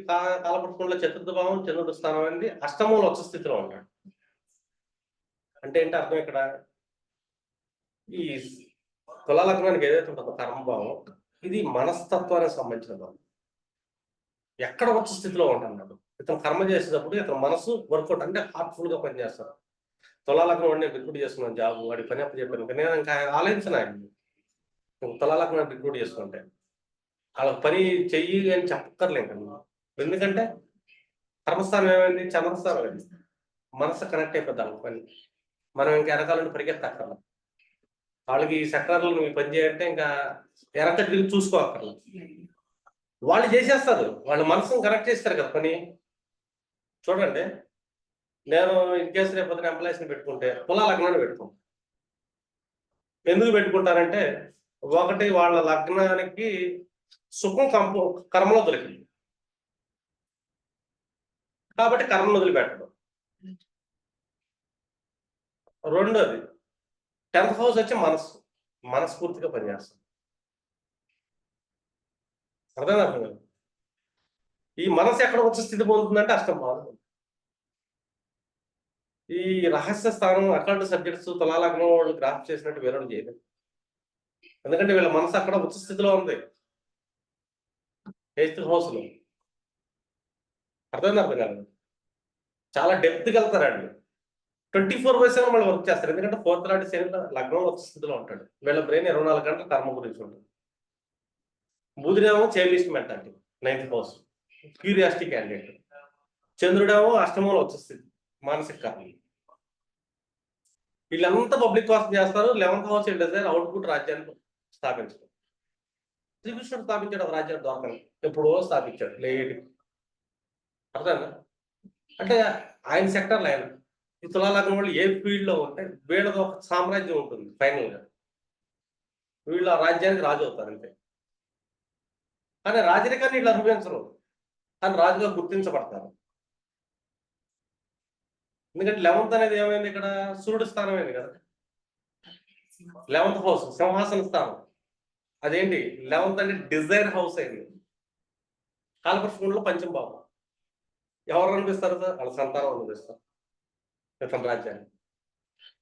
కాలపురుషుల్లో చతుర్థ భావం చంద్రుడి స్థానం అయింది. అష్టమంలో వచ్చ స్థితిలో ఉంటాడు. అంటే ఏంటి అర్థం ఇక్కడ? ఈ తులా లగ్నానికి ఏదైతే ఉంటుందో కర్మభావం, ఇది మనస్తత్వానికి సంబంధించిన భావం. ఎక్కడ వచ్చ స్థితిలో ఉంటున్నాడు ఇతను కర్మ చేసేటప్పుడు, ఇతను మనసు వర్కౌట్ అంటే హార్ట్ఫుల్ గా పనిచేస్తాడు. తులా లగ్నం వాడిని రిక్రూట్ చేస్తున్నాను జాబ్, వాడి పని అప్పు చెప్పాను, నేను ఇంకా ఆలోచించిన ఆయన తులాలగ్నాన్ని రిక్రూట్ చేసుకుంటే వాళ్ళకి పని చెయ్యి అని చెప్పక్కర్లేదు కదా. ఎందుకంటే కర్మస్థానం ఏమైంది, చంద్రస్థానం అయింది. మనసు కనెక్ట్ అయిపోద్ది వాళ్ళకి పని. మనం ఇంకా వెనకాలని పరిగెత్తక్కర్ల. వాళ్ళకి ఈ సెక్టర్లో నువ్వు పని చేయాలంటే ఇంకా వెనక తిరిగి చూసుకోక్కర్ల, వాళ్ళు చేసేస్తారు. వాళ్ళ మనసును కనెక్ట్ చేస్తారు కదా పని. చూడండి, నేను ఇన్ కేసు రేపు ఎంప్లాయీస్ని పెట్టుకుంటే తులాలగ్నాన్ని పెట్టుకుంటాను. ఎందుకు పెట్టుకుంటారంటే, ఒకటి వాళ్ళ లగ్నానికి సుఖం కర్మలో దొరికింది కాబట్టి కర్మను వదిలిపెట్టడం. రెండోది 10th హౌస్ వచ్చి మనస్ఫూర్తిగా పనిచేస్తాం. అర్థం కాదు. ఈ మనసు ఎక్కడ వచ్చే స్థితి పొందుతుందంటే అష్టం బాగుంటుంది. ఈ రహస్య స్థానం అకల్ట్ సబ్జెక్ట్స్ తులాలగ్నం వాళ్ళు గ్రాఫ్ చేసినట్టు వేరే చేయలేదు. ఎందుకంటే వీళ్ళ మనసు అక్కడ ఉచ్చ స్థితిలో ఉంది, 8th హౌస్లో. అర్థం కాదు. చాలా డెప్త్కి వెళ్తారండి. 24/7 వాళ్ళు వర్క్ చేస్తారు. ఎందుకంటే 4th లాంటి శని లగ్నం ఉచ్చ స్థితిలో ఉంటాడు. వీళ్ళ బ్రెయిన్ 24 గంటల కర్మ గురించి ఉంటుంది. బుధుడేమో childish mentality, 9th house, curiosity candidate. చంద్రుడేమో అష్టమంలో ఉచ్చ స్థితి, మానసిక కర్మ. వీళ్ళంతా పబ్లిక్ కోసం చేస్తారు. 11th హౌస్ డిజైర్ అవుట్పుట్ రాజ్యాన్ని స్థాపించడం. శ్రీకృష్ణుడు స్థాపించాడు ఒక రాజ్యాన్ని దొరకని, ఎప్పుడో స్థాపించాడు లేట్. అర్థం అంటే ఆయన సెక్టర్లో ఆయన. ఈ తులాలగ్నం వాళ్ళు ఏ ఫీల్డ్లో ఉంటే వీళ్ళది ఒక సామ్రాజ్యం ఉంటుంది. ఫైనల్గా వీళ్ళు ఆ రాజ్యానికి రాజు అవుతారు అంతే. కానీ రాజరికాన్ని వీళ్ళు అనుభవించరు, కానీ రాజుగా గుర్తించబడతారు. ఎందుకంటే 11th అనేది ఏమైంది, ఇక్కడ సూర్యుడు స్థానం అయింది కదా. 11th హౌస్ సింహాసన స్థానం. అదేంటి 11th అంటే డిజైర్ హౌస్ అయింది. కాలపురుషుల్లో పంచమ భావం. ఎవరు అనిపిస్తారు, వాళ్ళ సంతానం అనిపిస్తారు ఇతని రాజ్యాన్ని.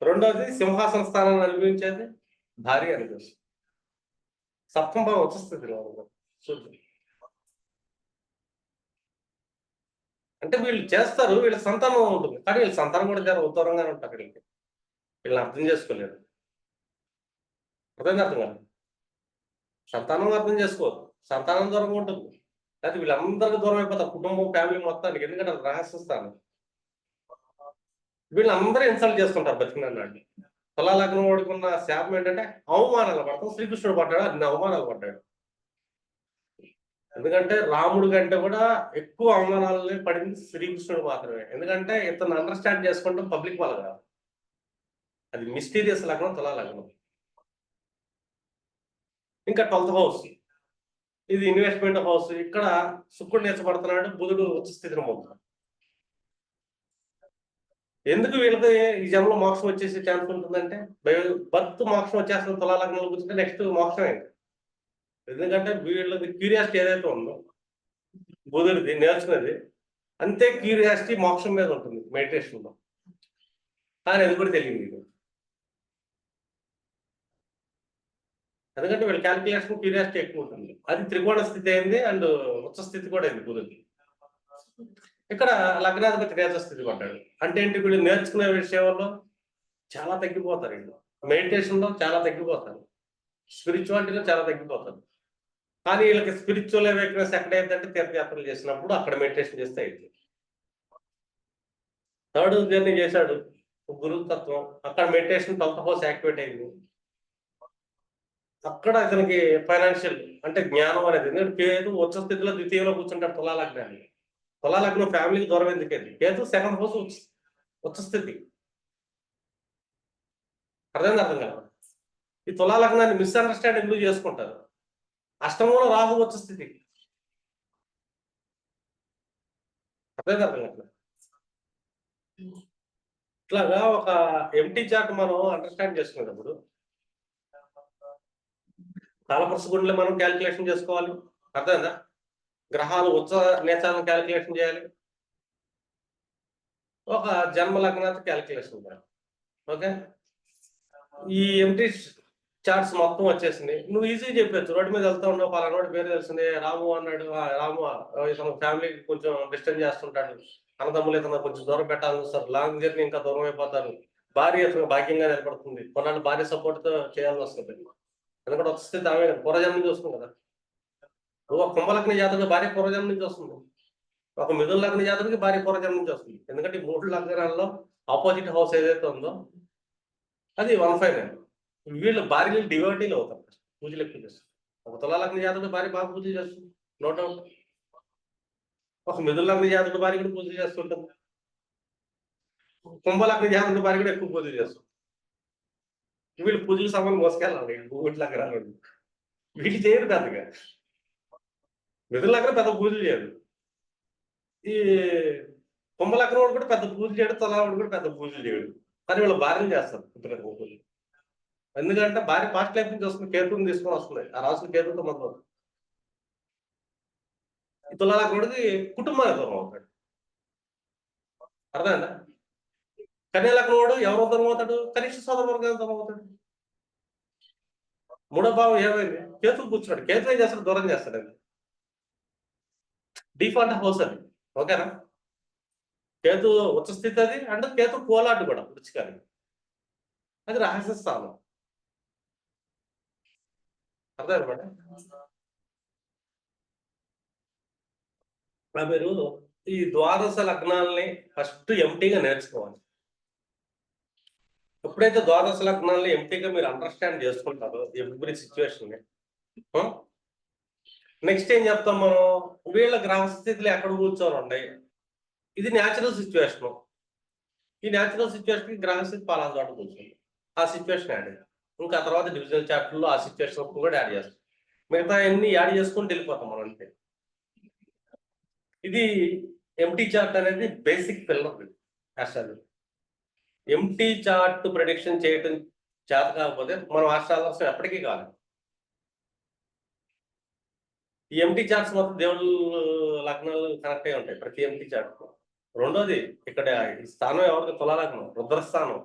రెండవది సింహాసన స్థానాన్ని అనుభవించేది భార్య అనిపిస్తుంది. సప్తమ భావం వచ్చేస్తుంది సూర్యుడు. అంటే వీళ్ళు చేస్తారు, వీళ్ళ సంతానం ఉంటుంది, కానీ వీళ్ళ సంతానం కూడా చాలా ఉత్తరంగానే ఉంటారు. వీళ్ళని అర్థం చేసుకోలేరు. అర్థం కాదు. సంతానం అర్థం చేసుకోరు, సంతానం దూరంగా ఉంటుంది. అయితే వీళ్ళందరికీ దూరం అయిపోతారు, కుటుంబం ఫ్యామిలీ మొత్తానికి. ఎందుకంటే అది రహస్య స్థానం. వీళ్ళందరూ ఇన్సల్ట్ చేసుకుంటారు బతికినాడు. తులాలగ్నం వాడుకున్న శాపం ఏంటంటే అవమానాలు పడతాం. శ్రీకృష్ణుడు పడ్డాడు, అన్ని అవమానాలు పడ్డాడు. ఎందుకంటే రాముడి కంటే కూడా ఎక్కువ అవమానాలని పడింది శ్రీకృష్ణుడు మాత్రమే. ఎందుకంటే ఇతను అండర్స్టాండ్ చేసుకుంటాం పబ్లిక్ వాళ్ళు కాదు. అది మిస్టీరియస్ లగ్నం తులాలగ్నం. ఇంకా 12th హౌస్, ఇది ఇన్వెస్ట్మెంట్ హౌస్. ఇక్కడ శుక్రుడు నేర్చబడుతున్నాడు, బుధుడు ఉచ్చ స్థితిని పొందుతాడు. ఎందుకు వీళ్ళకి ఈ జన్మలో మోక్షం వచ్చేసి ఛాన్స్ ఉంటుందంటే, బర్త్ మోక్షం వచ్చేస్తుంది తులాలగ్నంలో కూర్చుంటే నెక్స్ట్ మోక్షం అయింది. ఎందుకంటే వీళ్ళది క్యూరియాసిటీ ఏదైతే ఉందో బుధుడిది నేర్చుకునేది, అంతే క్యూరియాసిటీ మోక్షం మీద ఉంటుంది మెడిటేషన్లో. కానీ అది కూడా తెలియదు. ఎందుకంటే వీళ్ళ క్యాల్కులేషన్ క్యూరియాసిటీ ఎక్కువ ఉంటుంది. అది త్రికోణ స్థితి అయింది అండ్ ఉచ్చ స్థితి కూడా అయింది బుధుడికి. ఇక్కడ లగ్నాధిపతి నేర్చ స్థితి పడ్డాడు. అంటే ఏంటి, వీళ్ళు నేర్చుకునే విషయంలో చాలా తగ్గిపోతారు. వీళ్ళు మెడిటేషన్లో చాలా తగ్గిపోతారు, స్పిరిచువాలిటీలో చాలా తగ్గిపోతారు. కానీ వీళ్ళకి స్పిరిచువల్ అవేక్నెస్ ఎక్కడైందంటే తీర్థయాత్రలు చేసినప్పుడు అక్కడ మెడిటేషన్ చేస్తే అయింది. 3rd జర్నీ చేశాడు గురుతత్వం, అక్కడ మెడిటేషన్ 12th హౌస్ యాక్టివేట్ అయింది. అక్కడ ఇతనికి ఫైనాన్షియల్ అంటే జ్ఞానం అనేది. ఎందుకంటే కేతు ఉచ్చ స్థితిలో ద్వితీయంలో కూర్చుంటాడు తులాలగ్నాన్ని. తులాలగ్నం ఫ్యామిలీకి దూరం ఎందుకేది. కేతు 2nd హౌస్ ఉచ్చ స్థితి. అర్థం కదా. ఈ తులాలగ్నాన్ని మిస్అండర్స్టాండ్ ఎందుకు చేసుకుంటారు. అష్టమంలో రాహు ఉచ్చ స్థితి. అర్థం కదా. ఇట్లాగా ఒక ఎంటీ చార్ట్ మనం అండర్స్టాండ్ చేసుకునేటప్పుడు కాలపురుష గుండెలో మనం క్యాలిక్యులేషన్ చేసుకోవాలి. అర్థమైందా. గ్రహాలు ఉచ్చ నేచాలను క్యాలిక్యులేషన్ చేయాలి, ఒక జన్మ లగ్నాన్ని క్యాలిక్యులేషన్ చేయాలి. ఓకే, ఈ ఎంటీ చార్ట్స్ మొత్తం వచ్చేసింది. నువ్వు ఈజీ చెప్పచ్చు, రోడ్డు మీద వెళ్తా ఉన్నావు, పలానోడి పేరు తెలిసింది రాము అన్నాడు. రాము ఇతను ఫ్యామిలీకి కొంచెం డిస్టర్బ్ చేస్తుంటాడు, అన్నదమ్ములు ఇతను కొంచెం దూరం పెట్టాలని చూస్తారు, లాంగ్ జర్నీ ఇంకా దూరం అయిపోతారు, భార్య భాగ్యంగా నిలబడుతుంది, కొన్నాళ్ళు భార్య సపోర్ట్తో చేయాల్సి వస్తుంది. ఎందుకంటే వస్తే ఆమె పూర్వజన్మ నుంచి వస్తుంది కదా. ఒక కుంభలగ్న జాతకుడికి భార్య పూర్వజన్మ నుంచి వస్తుంది, ఒక మిథున లగ్న జాతకుడికి భార్య పూర్వజన్మ నుంచి వస్తుంది. ఎందుకంటే ఈ 3 లగ్నాల్లో ఆపోజిట్ హౌస్ ఏదైతే ఉందో అది 159. వీళ్ళు భార్యలు డివోటీలు అవుతారు, పూజలు ఎక్కువ చేస్తారు. ఒక తులా లగ్న జాతకుడి భార్య బాగా పూజ చేస్తుంది, నో డౌట్. ఒక మిథున లగ్న జాతకుడి భార్య కూడా పూజ చేస్తుంటుంది, కుంభలగ్న జాతకుడి భార్య కూడా ఎక్కువ పూజ చేస్తుంది. వీళ్ళు పూజలు సామాన్లు మోసుకెళ్ళాలి 3 లగ్నాలు. వీళ్ళు చేయరు పెద్దగా, మిథున లగ్నం పెద్ద పూజలు చేయరు, ఈ కుంభలగ్నం వాడు కూడా పెద్ద పూజ చేయడు, తులా వాడు కూడా పెద్ద పూజలు చేయడు. కానీ వీళ్ళు భార్యలు చేస్తారు ఇద్దరు పూజలు. ఎందుకంటే భార్య పాస్ట్ లైఫ్ నుంచి వస్తుంది, కేతుని తీసుకొని వస్తుంది, ఆ రాసులు కేతుతో మొదలు. తులా లగ్నుడికి కుటుంబానికి దూరం అవుతాడు, అర్థమైందా? కన్యా లగ్నం వాడు ఎవరు దూరం అవుతాడు? కనిష్ట సోదర వర్గానికి దూరం అవుతాడు. మూడో భావం ఏమైంది? కేతుకు కూర్చున్నాడు, కేతు ఏం చేస్తాడు? దూరం చేస్తాడు. అది డిఫాల్ట్ హౌస్ అది, ఓకేనా? కేతు ఉచ్చ స్థితి అది, అంటే కేతు కోలాటు కూడా వృచ్చికాలి, అది రహస్య స్థానం, అర్థమన్నమాట. మీరు ఈ ద్వాదశ లగ్నాలని ఫస్ట్ ఎంటీగా నేర్చుకోవాలి. ఎప్పుడైతే ద్వాదశ లగ్నాలని ఎంటీగా మీరు అండర్స్టాండ్ చేసుకుంటారో ఎవ్రీ సిచ్యువేషన్, నెక్స్ట్ ఏం చెప్తాం మనం? వీళ్ళ గ్రహస్థితులు ఎక్కడ కూర్చొని ఉన్నాయి, ఇది న్యాచురల్ సిచ్యువేషన్. ఈ న్యాచురల్ సిచ్యువేషన్ కి గ్రహస్థితి పాలన చోట కూర్చోండి, ఆ సిచ్యువేషన్ యాడ్ అయ్యింది. ఇంకా తర్వాత డివిజనల్ చాప్టర్లో ఆ సిచ్యువేషన్ కూడా యాడ్ చేస్తాం. మిగతా అన్ని యాడ్ చేసుకుంటూ వెళ్ళిపోతాం మనం అంతే. ఇది ఎంటీ చార్ట్ అనేది బేసిక్ పిల్లర్ అసలు. ఎంటీ చార్ట్ ప్రెడిక్షన్ చేయటం చేత కాకపోతే మనం ఆస్ట్రాలజర్స్ ఎప్పటికీ కాదు. ఈ ఎంటీ చార్ట్స్ మొత్తం దేవుళ్ళు లగ్నాలు కనెక్ట్ అయి ఉంటాయి ప్రతి ఎంటీ చార్ట్. రెండోది ఇక్కడ ఈ స్థానం ఎవరికి? తులాలగ్నం, రుద్రస్థానం.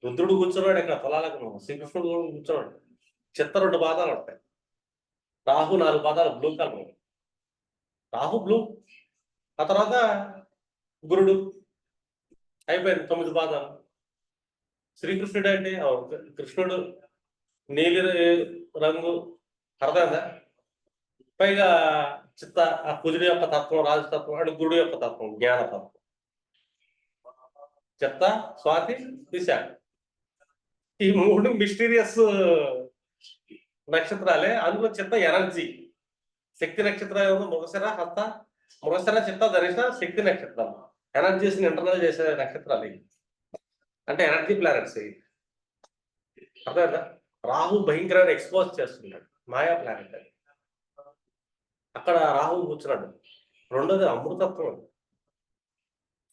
రుద్రుడు కూర్చున్నాడు ఇక్కడ తులాలగ్నం, శ్రీకృష్ణుడు కూర్చున్నాడు. చిత్త 2 పాదాలు ఉంటాయి, రాహు 4 పాదాలు బ్లూ కలర్, రాహు బ్లూ. ఆ తర్వాత గురుడు అయిపోయింది 9 పాదాలు. శ్రీకృష్ణుడు అంటే కృష్ణుడు నీలి రంగు, అర్థమైందా? పైగా చిత్త ఆ కుజుడి యొక్క తత్వం, రాజతత్వం, అంటే గురుడు యొక్క తత్వం జ్ఞానతత్వం. చిత్త, స్వాతి, విశాఖ, ఈ 3 మిస్టీరియస్ నక్షత్రాలే. అందులో చిత్త ఎనర్జీ, శక్తి నక్షత్రాలు మృగశిర, హస్త, మృగశిర, చిత్త, ధనిష్ట శక్తి నక్షత్రాలు. ఎనర్జీస్ ని ఇంటర్నల్ చేసే నక్షత్రాలు ఇవి, అంటే ఎనర్జీ ప్లానెట్స్ ఇవి, అర్థమైందా? రాహు భయంకరంగా ఎక్స్పోజ్ చేస్తున్నాడు, మాయా ప్లానెట్ అది. అక్కడ రాహు కూర్చున్నాడు. రెండోది అమృతత్వం.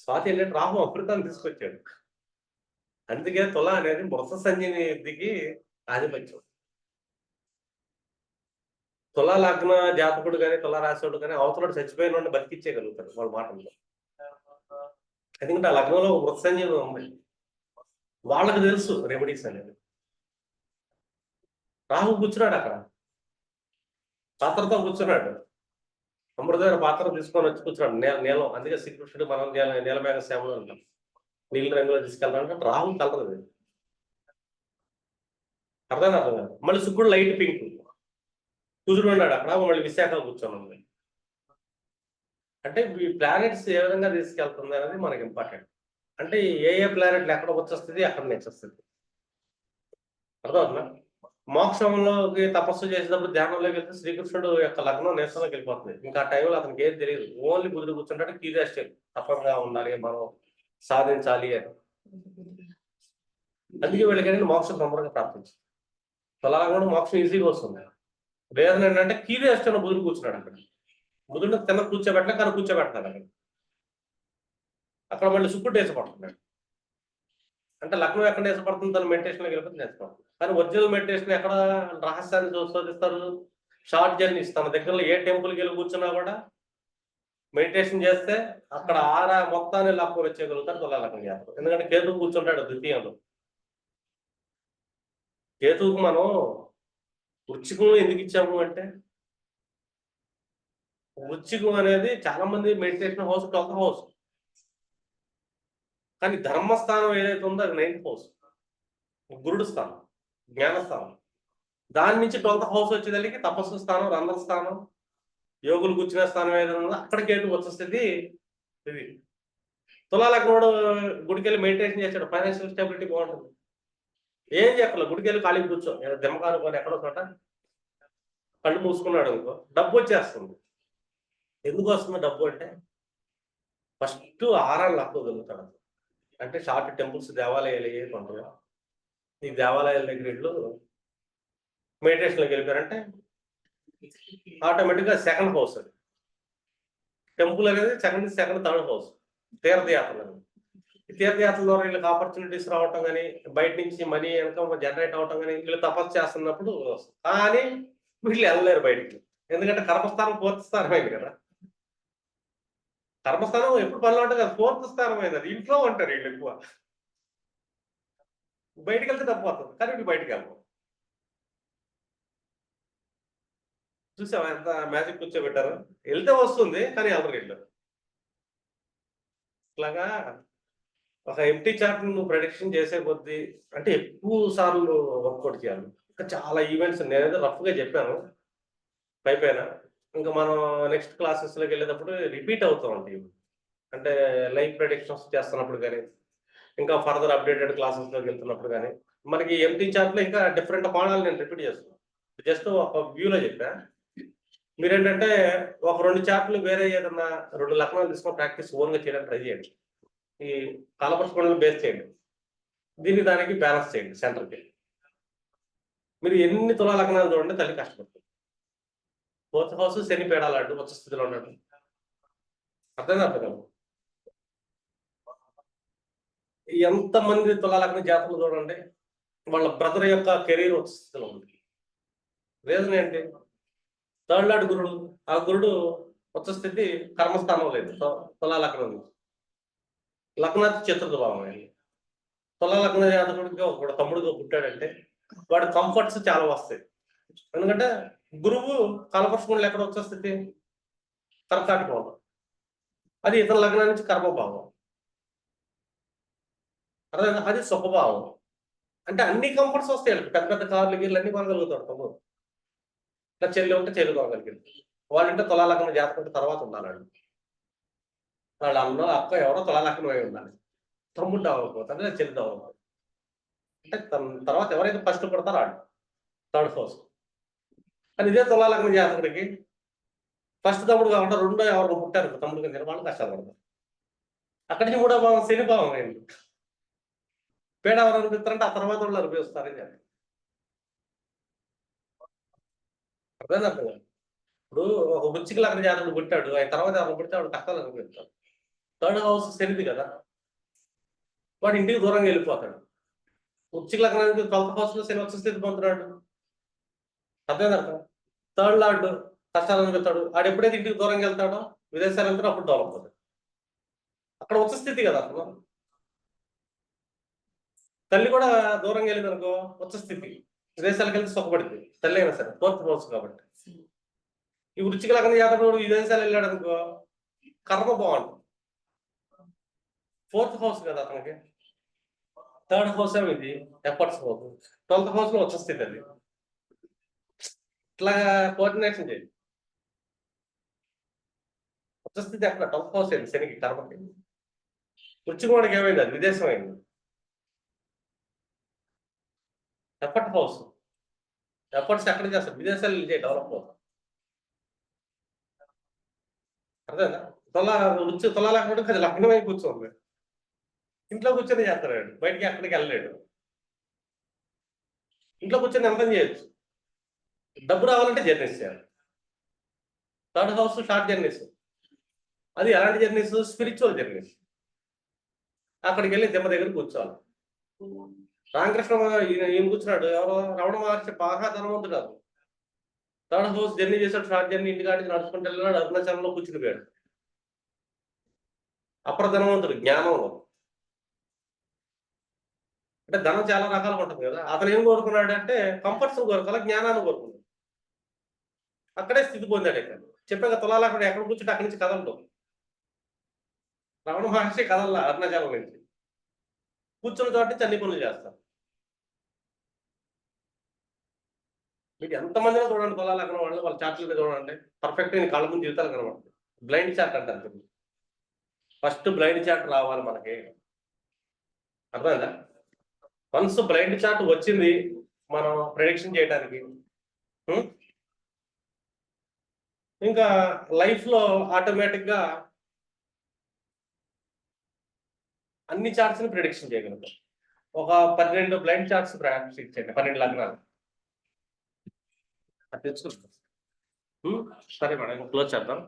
స్వాతి ఏంటంటే రాహు అమృతాన్ని తీసుకొచ్చాడు. అందుకే తుల అనేది మృత సంజీవికి ఆధిపత్యం. తులా లగ్న జాతకుడు కానీ తులా రాశివాడు కానీ అవతలడు చచ్చిపోయిన వాడిని బతికించేయగలుగుతారు వాళ్ళ మాటల్లో. ఎందుకంటే ఆ లగ్నంలో మృత సంజీవి ఉంది, వాళ్ళకి తెలుసు రెమెడీస్ అనేది. రాహు కూర్చున్నాడు అక్కడ, పాత్రతో కూర్చున్నాడు, అమృతమైన పాత్ర తీసుకొని వచ్చి కూర్చున్నాడు నీలం. అందుకే శ్రీకృష్ణుడు మనం నీలమేఘ శ్యామలో ఉంటాం, నీళ్ళ రంగులో తీసుకెళ్తాడంటే రాహు కలర్ అది, అర్థం కాదు. మళ్ళీ శుక్రుడు లైట్ పింక్, కుజుడు ఉన్నాడు అక్కడ, మళ్ళీ విశాఖ కూర్చొని. అంటే ఈ ప్లానెట్స్ ఏ విధంగా తీసుకెళ్తుంది అనేది మనకి ఇంపార్టెంట్. అంటే ఏ ప్లానెట్లు ఎక్కడ వచ్చేస్తుంది, అక్కడ నేర్చేస్తుంది, అర్థమవుతుందా? మోక్షంలోకి తపస్సు చేసేటప్పుడు ధ్యానంలోకి వెళ్తే శ్రీకృష్ణుడు యొక్క లగ్నం నేర్చలోకి వెళ్ళిపోతుంది. ఇంకా ఆ టైంలో అతనికి ఏం తెలియదు, ఓన్లీ బుద్ధుడు కూర్చుంటాడు, క్యూరియాసిటీ, తప్పగా ఉండాలి, మనం సాధించాలి అని. అందుకే వీళ్ళకి మోక్షం తొందరగా ప్రాప్తించింది. తులాలగ్నం మోక్షం ఈజీగా వస్తుంది. రీజన్ ఏంటంటే క్యూరియాసిటీ ఉన్న బుధుడు కూర్చున్నాడు అక్కడ. బుధుడు తిన్న కూర్చోబెట్టలే, కానీ కూర్చోబెడతాడు అక్కడ. అక్కడ మళ్ళీ శుక్రుడు వేసపడుతున్నాడు. అంటే లగ్నం ఎక్కడ వేసపడుతుంది, తన మెడిటేషన్లోకి వెళ్ళిపోతే నేర్చుకోవాలి. కానీ ఒరిజినల్ మెడిటేషన్ ఎక్కడ రహస్యాన్ని శోధిస్తారు? Short journeys. తన దగ్గరలో ఏ టెంపుల్కి వెళ్ళి కూర్చున్నా కూడా మెడిటేషన్ చేస్తే అక్కడ ఆరా మొత్తాన్ని లాక్కొని వచ్చేయగలుగుతారు తులా లగ్నం జాతకుడు. ఎందుకంటే కేతువు కూర్చుంటాడు ద్వితీయంలో. కేతువుకు మనం వృచ్చికం ఎందుకు ఇచ్చాము అంటే, వృచ్చికం అనేది చాలా మంది మెడిటేషన్ హౌస్ 12th హౌస్, కానీ ధర్మస్థానం ఏదైతే ఉందో అది 9th హౌస్, గురుడు స్థానం. జ్ఞానస్థానం. దాని నుంచి 12th హౌస్ వచ్చేదానికి తపస్సు స్థానం, రంధ్ర స్థానం, యోగులు కూర్చునే స్థానం ఏదైనా ఉందో అక్కడికి ఏంటి వచ్చేస్తుంది ఇది. తులాలగ్నోడు గుడికెళ్ళి మెడిటేషన్ చేశాడు, ఫైనాన్షియల్ స్టెబిలిటీ బాగుంటుంది. ఏం చెప్పాలి, గుడికెళ్ళి ఖాళీ కూర్చో, దిమ్మకాలు కొని ఎక్కడో చోట కళ్ళు మూసుకున్నాడు అనుకో, డబ్బు వచ్చేస్తుంది. ఎందుకు వస్తుంది డబ్బు అంటే, ఫస్ట్ ఆరాలు లాక్కోగలుగుతాడు. అంటే షార్ట్ టెంపుల్స్, దేవాలయాలు ఏ కొంటారు, ఈ దేవాలయాల దగ్గర ఇళ్ళు మెడిటేషన్లోకి వెళ్ళిపోయారంటే ఆటోమేటిక్గా సెకండ్ హౌస్ అది. టెంపుల్ అనేది సెకండ్ థర్డ్ హౌస్. తీర్థయాత్రలు అనేది, ఈ తీర్థయాత్రల ద్వారా వీళ్ళకి ఆపర్చునిటీస్ రావటం కానీ, బయట నుంచి మనీ ఇన్కమ్ జనరేట్ అవటం కానీ, వీళ్ళు తపస్సు చేస్తున్నప్పుడు కానీ వీళ్ళు వెళ్ళలేరు బయటికి. ఎందుకంటే కర్మస్థానం 4th స్థానమైంది కదా. కర్మస్థానం ఎప్పుడు పనిలో ఉంటుంది కదా, 4th స్థానమైంది. అది ఇంట్లో ఉంటారు వీళ్ళు ఎక్కువ. బయటికి వెళ్తే తప్పు వస్తుంది, కానీ వీళ్ళు బయటికి వెళ్ళరు. చూసావా ఎంత మ్యాజిక్ కూర్చోబెట్టారు. వెళ్తే వస్తుంది కానీ ఎవరు వెళ్ళరు. ఇట్లాగా ఒక ఎంటీ చార్ట్ నువ్వు ప్రొడిక్షన్ చేసే కొద్దీ అంటే ఎక్కువ సార్లు వర్కౌట్ చేయాలి. ఇంకా చాలా ఈవెంట్స్ నేనైతే రఫ్గా చెప్పాను పైపైన. ఇంకా మనం నెక్స్ట్ క్లాసెస్లోకి వెళ్ళేటప్పుడు రిపీట్ అవుతూ ఉంటాయి. అంటే లైవ్ ప్రొడిక్షన్స్ చేస్తున్నప్పుడు కానీ, ఇంకా ఫర్దర్ అప్డేటెడ్ క్లాసెస్లోకి వెళ్తున్నప్పుడు కానీ, మనకి ఎంటీ చార్ట్లో ఇంకా డిఫరెంట్ కోణాలు నేను రిపీట్ చేస్తున్నాను. జస్ట్ ఒక వ్యూలో చెప్పా. మీరేంటంటే ఒక 2 చార్ట్లు వేరే ఏదన్నా 2 లగ్నాలు తీసుకొని ప్రాక్టీస్ ఓన్గా చేయడానికి ట్రై చేయండి. ఈ కాలపర్స్కొండలు బేస్ చేయండి, దీన్ని దానికి బ్యాలెన్స్ చేయండి సెంటర్కి. మీరు ఎన్ని తులా లగ్నాలు చూడండి, తల్లి కష్టపడుతుంది. 4th హౌస్ శని పేడాలాడు ఉచ్చ స్థితిలో ఉన్నాడు. అర్థం కాదు. ఎంతమంది తులా లగ్న జాతకులు చూడండి, వాళ్ళ బ్రదర్ యొక్క కెరీర్ ఉచ్చ స్థితిలో ఉంది. రీజన్ ఏంటి, థర్డ్ లార్డ్ గురుడు. ఆ గురుడు ఉచ్చ స్థితి కర్మస్థానం లేదు తులా లగ్నం నుంచి. లగ్నాథ్ చతుర్థ భావం అయింది. తులా లగ్న జాతకుడికి ఒక తమ్ముడుగా పుట్టాడంటే వాడి కంఫర్ట్స్ చాలా వస్తాయి. ఎందుకంటే గురువు కాలపర్షకులు ఎక్కడ వచ్చే స్థితి కర్కాటకం, అది ఇతర లగ్నం నుంచి కర్మభావం, అదే అది సుఖభావం. అంటే అన్ని కంఫర్ట్స్ వస్తాయి. పెద్ద పెద్ద కార్లు గీర్లు అన్ని కొనగలుగుతాడు తమ్ముడు. ఇలా చెల్లి ఉంటే చెల్లి కొనగలిగింది. వాళ్ళంటే తులా లగ్నం జాతకుంటే తర్వాత ఉండాలి. వాళ్ళ అన్న అక్క ఎవరో తులా లగ్నం అయి ఉండాలి. తమ్ముడు డెవలప్ అవుతాడు, చెల్లి డెవలప్ అవుతుంది. అంటే తర్వాత ఎవరైతే ఫస్ట్ పడతారో ఆడు థర్డ్ హౌస్. కానీ ఇదే తులా లగ్నం జాతకుడికి ఫస్ట్ తమ్ముడు కాకుండా రెండో ఎవరు పుట్టారు తమ్ముడు కింద వాళ్ళు కష్టాలు పడతారు. అక్కడి నుంచి 3వ భావం శని భావం అయింది. పేడ ఎవరు అనిపిస్తారంటే ఆ తర్వాత వాళ్ళు అనిపిస్తారని చెప్పి అర్థం కాదు. ఇప్పుడు ఒక వృచ్చిక లగ్న జాతకుడు పుట్టాడు, ఆయన తర్వాత ఎవరు పుడితే వాడు కష్టాలు అనిపిస్తాడు. థర్డ్ హౌస్ శనిది కదా, వాడు ఇంటికి దూరంగా వెళ్ళిపోతాడు. వృచ్చిక లగ్నానికి 12th హౌస్ లో శని వచ్చే స్థితి పొందుతున్నాడు. అర్థం కదా. థర్డ్ లార్డ్ కష్టాలు అనిపిస్తాడు. ఆడు ఎప్పుడైతే ఇంటికి దూరంగా వెళ్తాడో, విదేశాలు వెళ్తాడో అప్పుడు డెవలప్ అవుతాడు. అక్కడ వచ్చే స్థితి కదా అతను. తల్లి కూడా దూరంగా వెళ్ళింది అనుకో వచ్చే స్థితి, విదేశాలకు వెళ్తే సుఖపడింది తల్లి అయినా సరే 4th హౌస్ కాబట్టి. ఈ వృచ్చిక లగ్న జాతకుడు విదేశాలు వెళ్ళాడు అనుకో కర్మ బాగుంటుంది. 4th హౌస్ కదా అతనికి. థర్డ్ హౌస్ ఏమి ఇది ఎఫర్ట్స్ హౌస్, 12th హౌస్ లో వచ్చే స్థితి అది. ఇట్లా కోఆర్డినేషన్ చేయండి. వచ్చే స్థితి ఎక్కడ 12th హౌస్ అయింది శనికి కర్మకి. వృచ్చిక వాడికి ఏమైంది, అది విదేశం అయింది. ఎఫర్ట్ హౌస్, ఎఫర్ట్స్ ఎక్కడ చేస్తారు, విదేశాలు డెవలప్ అవుతాం. అర్థంగా. తులా లేకపోతే అది లగ్నమై కూర్చోండి, ఇంట్లో కూర్చొని చేస్తాడు, బయటికి ఎక్కడికి వెళ్ళలేడు. ఇంట్లో కూర్చొని ఎంత చేయొచ్చు. డబ్బు రావాలంటే జర్నీస్ చేయాలి. థర్డ్ హౌస్ షార్ట్ జర్నీస్, అది ఎలాంటి జర్నీస్, స్పిరిచువల్ జర్నీస్. అక్కడికి వెళ్ళి దిమ్మ దగ్గర కూర్చోవాలి. రామకృష్ణ ఈయన కూర్చున్నాడు, ఎవరో రమణ మహర్షి బాగా ధనవంతుడు. థర్డ్ హౌస్ జర్నీ చేశాడు, షార్ట్ జర్నీ, ఇంటికాడికి నడుచుకుంటూ వెళ్ళినాడు, అరుణాచలంలో కూర్చుని పోయాడు. అప్పుడు ధనవంతుడు జ్ఞానంలో. అంటే ధనం చాలా రకాలుగా ఉంటుంది కదా. అతను ఏం కోరుకున్నాడు అంటే కంఫర్ట్స్ కోరుకోవాలి, జ్ఞానాన్ని కోరుకున్నాడు. అక్కడే స్థితి పొందాడు. ఇక్కడ చెప్పాక తులాలు అక్కడ ఎక్కడ కూర్చుంటే అక్కడి నుంచి కదలడు. రమణ మహర్షి కదల్లా అరుణాచలం నుంచి, కూర్చున్న చోట నుంచి అన్ని పనులు చేస్తారు. మీకు ఎంతమందిలో చూడండి తులా లగ్నం వాళ్ళు వాళ్ళ చార్ట్లు చూడండి పర్ఫెక్ట్ గా కళ్ళ ముందు జీవితాలు కనబడుతుంది. బ్లైండ్ చార్ట్ అంటారు. ఫస్ట్ బ్లైండ్ చార్ట్ రావాలి మనకి, అర్థమైందా? వన్స్ బ్లైండ్ చార్ట్ వచ్చింది మనం ప్రెడిక్షన్ చేయడానికి, ఇంకా లైఫ్ లో ఆటోమేటిక్ గా అన్ని చార్ట్స్ ని ప్రిడిక్షన్ చేయగలుగుతాం. ఒక 12 బ్లైండ్ చార్ట్స్ ప్రాక్టీస్ ఇచ్చండి, 12 లగ్నాలు అది తెచ్చుకుంటాం. సరే మేడం, క్లోజ్ చేద్దాం.